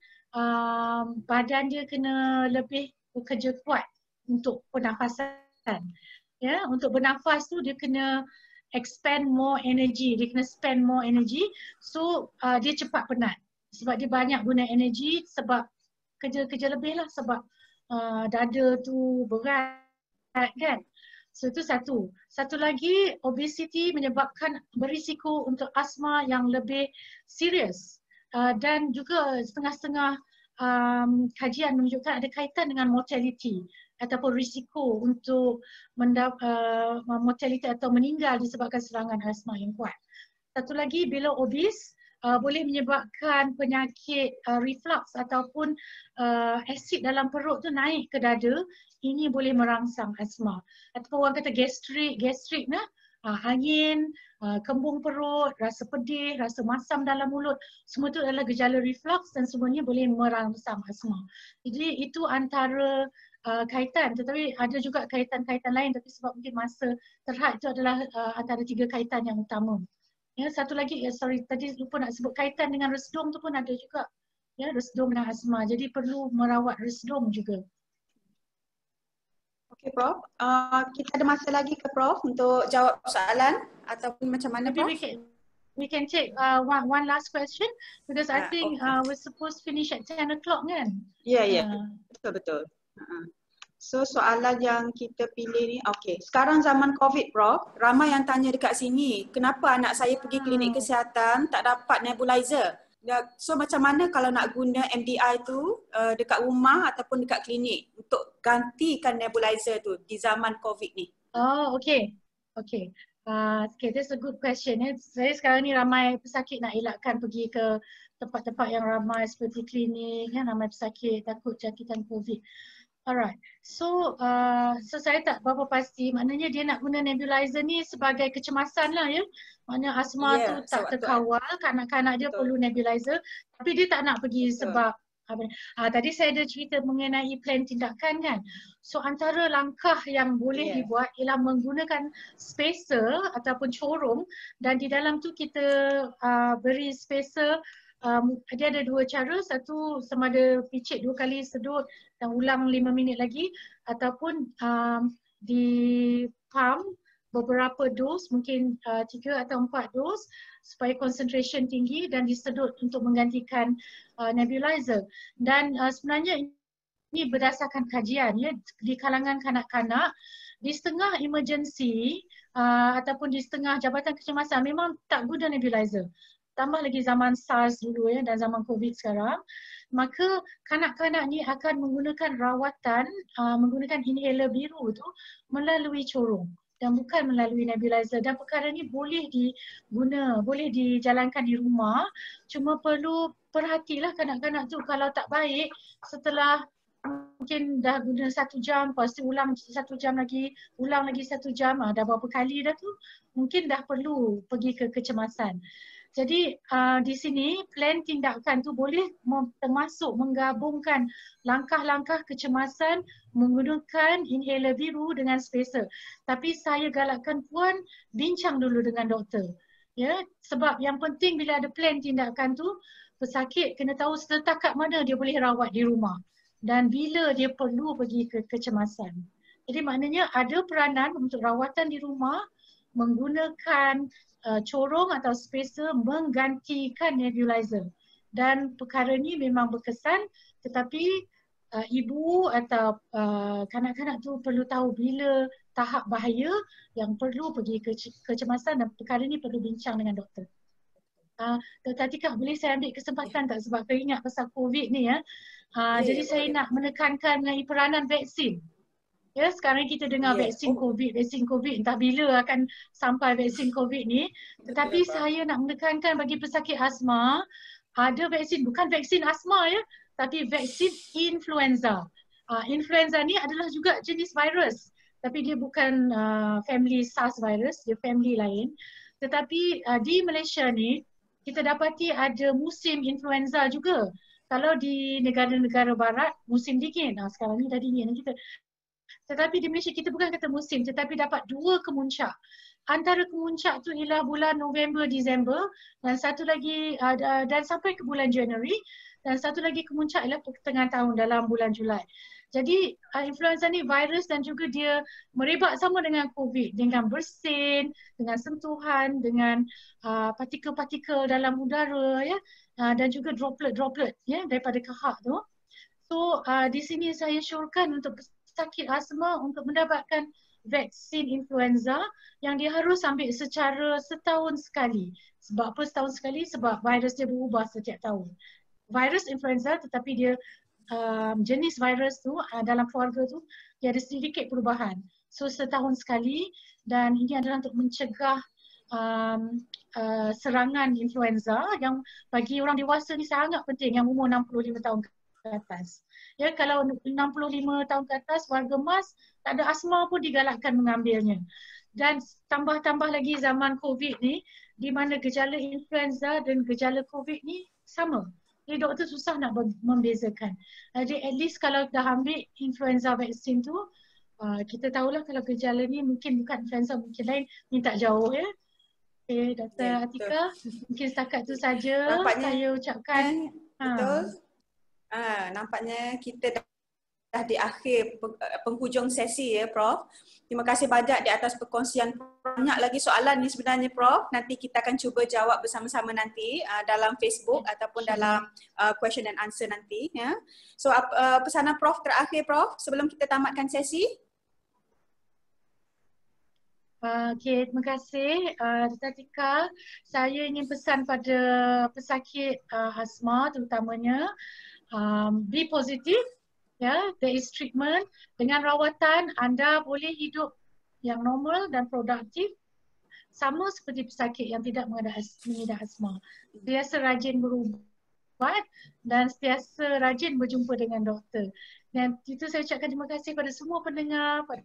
badan dia kena lebih bekerja kuat untuk pernafasan. Ya, untuk bernafas tu dia kena expend more energy, dia kena spend more energy, so dia cepat penat sebab dia banyak guna energy sebab kerja lebih lah sebab dada tu berat kan. So itu satu. Satu lagi, obesity menyebabkan berisiko untuk asma yang lebih serius dan juga setengah-setengah kajian menunjukkan ada kaitan dengan mortality ataupun risiko untuk mortality atau meninggal disebabkan serangan asma yang kuat. Satu lagi, bila obes boleh menyebabkan penyakit reflux ataupun asid dalam perut tu naik ke dada. Ini boleh merangsang asma. Ataupun orang kata gastrik angin, kembung perut, rasa pedih, rasa masam dalam mulut, semua itu adalah gejala reflux dan semuanya boleh merangsang asma. Jadi itu antara kaitan, tetapi ada juga kaitan-kaitan lain, tapi sebab mungkin masa terhad itu adalah antara tiga kaitan yang utama. Ya, satu lagi, tadi lupa nak sebut, kaitan dengan resdung tu pun ada juga. Ya, resdung dan asma. Jadi perlu merawat resdung juga. Okey Prof, kita ada masa lagi ke Prof untuk jawab soalan ataupun macam mana Prof? We can take one last question because I think we're supposed to finish at 10 o'clock kan? Ya, betul. So soalan yang kita pilih ni, okey. Sekarang zaman COVID Prof, ramai yang tanya dekat sini, kenapa anak saya pergi klinik kesihatan tak dapat nebulizer? So macam mana kalau nak guna MDI tu dekat rumah ataupun dekat klinik untuk gantikan nebulizer tu di zaman COVID ni? Okay, that's a good question. Saya sekarang ni ramai pesakit nak elakkan pergi ke tempat-tempat yang ramai seperti klinik, kan, ramai pesakit takut jangkitan COVID. Alright, so saya tak berapa pasti, maknanya dia nak guna nebulizer ni sebagai kecemasan lah ya. Maknanya asma tu tak terkawal, kanak-kanak dia perlu nebulizer, tapi dia tak nak pergi sebab tadi saya ada cerita mengenai plan tindakan kan. So antara langkah yang boleh dibuat ialah menggunakan spacer ataupun corong dan di dalam tu kita beri spacer dia ada dua cara, satu sama ada picit 2 kali sedut dan ulang 5 minit lagi, ataupun di pump beberapa dos, mungkin 3 atau 4 dos supaya concentration tinggi dan disedut untuk menggantikan nebulizer. Dan sebenarnya ini berdasarkan kajian ya, di kalangan kanak-kanak di setengah emergency ataupun di setengah jabatan kecemasan memang tak guna nebulizer. Tambah lagi zaman SARS dulu ya dan zaman COVID sekarang, maka kanak-kanak ni akan menggunakan rawatan, menggunakan inhaler biru tu melalui corong dan bukan melalui nebulizer. Dan perkara ni boleh diguna, boleh dijalankan di rumah, cuma perlu perhatilah kanak-kanak tu kalau tak baik setelah mungkin dah guna 1 jam, lepas tu ulang 1 jam lagi, ulang lagi 1 jam, dah berapa kali dah tu, mungkin dah perlu pergi ke kecemasan. Jadi di sini plan tindakan tu boleh termasuk menggabungkan langkah-langkah kecemasan menggunakan inhaler biru dengan spacer. Tapi saya galakkan puan bincang dulu dengan doktor. Ya, sebab yang penting bila ada plan tindakan tu, pesakit kena tahu setakat mana dia boleh rawat di rumah dan bila dia perlu pergi ke kecemasan. Jadi maknanya ada peranan untuk rawatan di rumah menggunakan corong atau spacer menggantikan nebulizer. Dan perkara ni memang berkesan, tetapi ibu atau kanak-kanak tu perlu tahu bila tahap bahaya yang perlu pergi ke kecemasan dan perkara ni perlu bincang dengan doktor. Dr. Atikah, boleh saya ambil kesempatan tak sebab saya ingat pasal COVID ni ya. Jadi saya nak menekankan mengenai peranan vaksin. Ya, sekarang kita dengar vaksin COVID, entah bila akan sampai vaksin COVID ni. Tetapi saya nak menekankan bagi pesakit asma, ada vaksin, bukan vaksin asma ya, tapi vaksin influenza. Influenza ni adalah juga jenis virus, tapi dia bukan family SARS virus, dia family lain. Tetapi di Malaysia ni, kita dapati ada musim influenza juga. Kalau di negara-negara barat, musim dingin. Sekarang ni dah dingin kita. Tetapi di Malaysia kita bukan kata musim, tetapi dapat 2 kemuncak. Antara kemuncak tu ialah bulan November, Disember dan satu lagi dan sampai ke bulan Januari dan satu lagi kemuncak ialah pertengahan tahun dalam bulan Julai. Jadi influenza ni virus dan juga dia merebak sama dengan COVID, dengan bersin, dengan sentuhan, dengan partikel-partikel dalam udara ya, dan juga droplet-droplet ya daripada kahak tu. So di sini saya syorkan untuk pesakit asma untuk mendapatkan vaksin influenza yang dia harus ambil secara setahun sekali. Sebab apa setahun sekali? Sebab virus dia berubah setiap tahun. Virus influenza tetapi dia jenis virus tu dalam keluarga tu dia ada sedikit perubahan. So setahun sekali dan ini adalah untuk mencegah serangan influenza yang bagi orang dewasa ni sangat penting yang umur 65 tahun ke atas. Ya, kalau 65 tahun ke atas warga emas tak ada asma pun digalakkan mengambilnya. Dan tambah-tambah lagi zaman COVID ni di mana gejala influenza dan gejala COVID ni sama. Jadi doktor susah nak membezakan. Jadi at least kalau dah ambil influenza vaksin tu, kita tahulah kalau gejala ni mungkin bukan influenza, mungkin lain, minta jauh ya. Okay, Dr. Atikah, mungkin setakat tu saja saya ucapkan. Betul. Nampaknya kita dah di akhir penghujung sesi ya Prof. Terima kasih banyak di atas perkongsian. Banyak lagi soalan ni sebenarnya Prof. Nanti kita akan cuba jawab bersama-sama nanti dalam Facebook ataupun dalam question and answer nanti ya. So pesanan Prof terakhir Prof sebelum kita tamatkan sesi. Okay, terima kasih Dr. Atikah. Saya ingin pesan pada pesakit asma terutamanya, be positive. Ya, there is treatment. Dengan rawatan anda boleh hidup yang normal dan produktif sama seperti pesakit yang tidak mengidap asma. Sentiasa rajin berubat dan sentiasa rajin berjumpa dengan doktor. Dan itu saya ucapkan terima kasih kepada semua pendengar, pada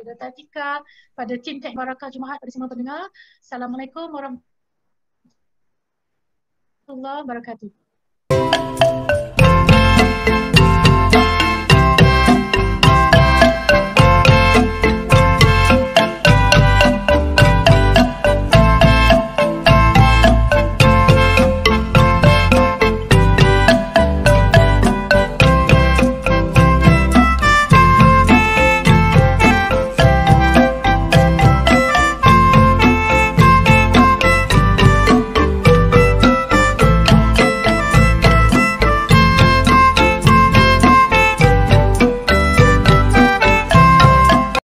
Dr. Atikah, pada tim Teknik Barakah Jumaat, pada semua pendengar. Assalamualaikum warahmatullahi wabarakatuh.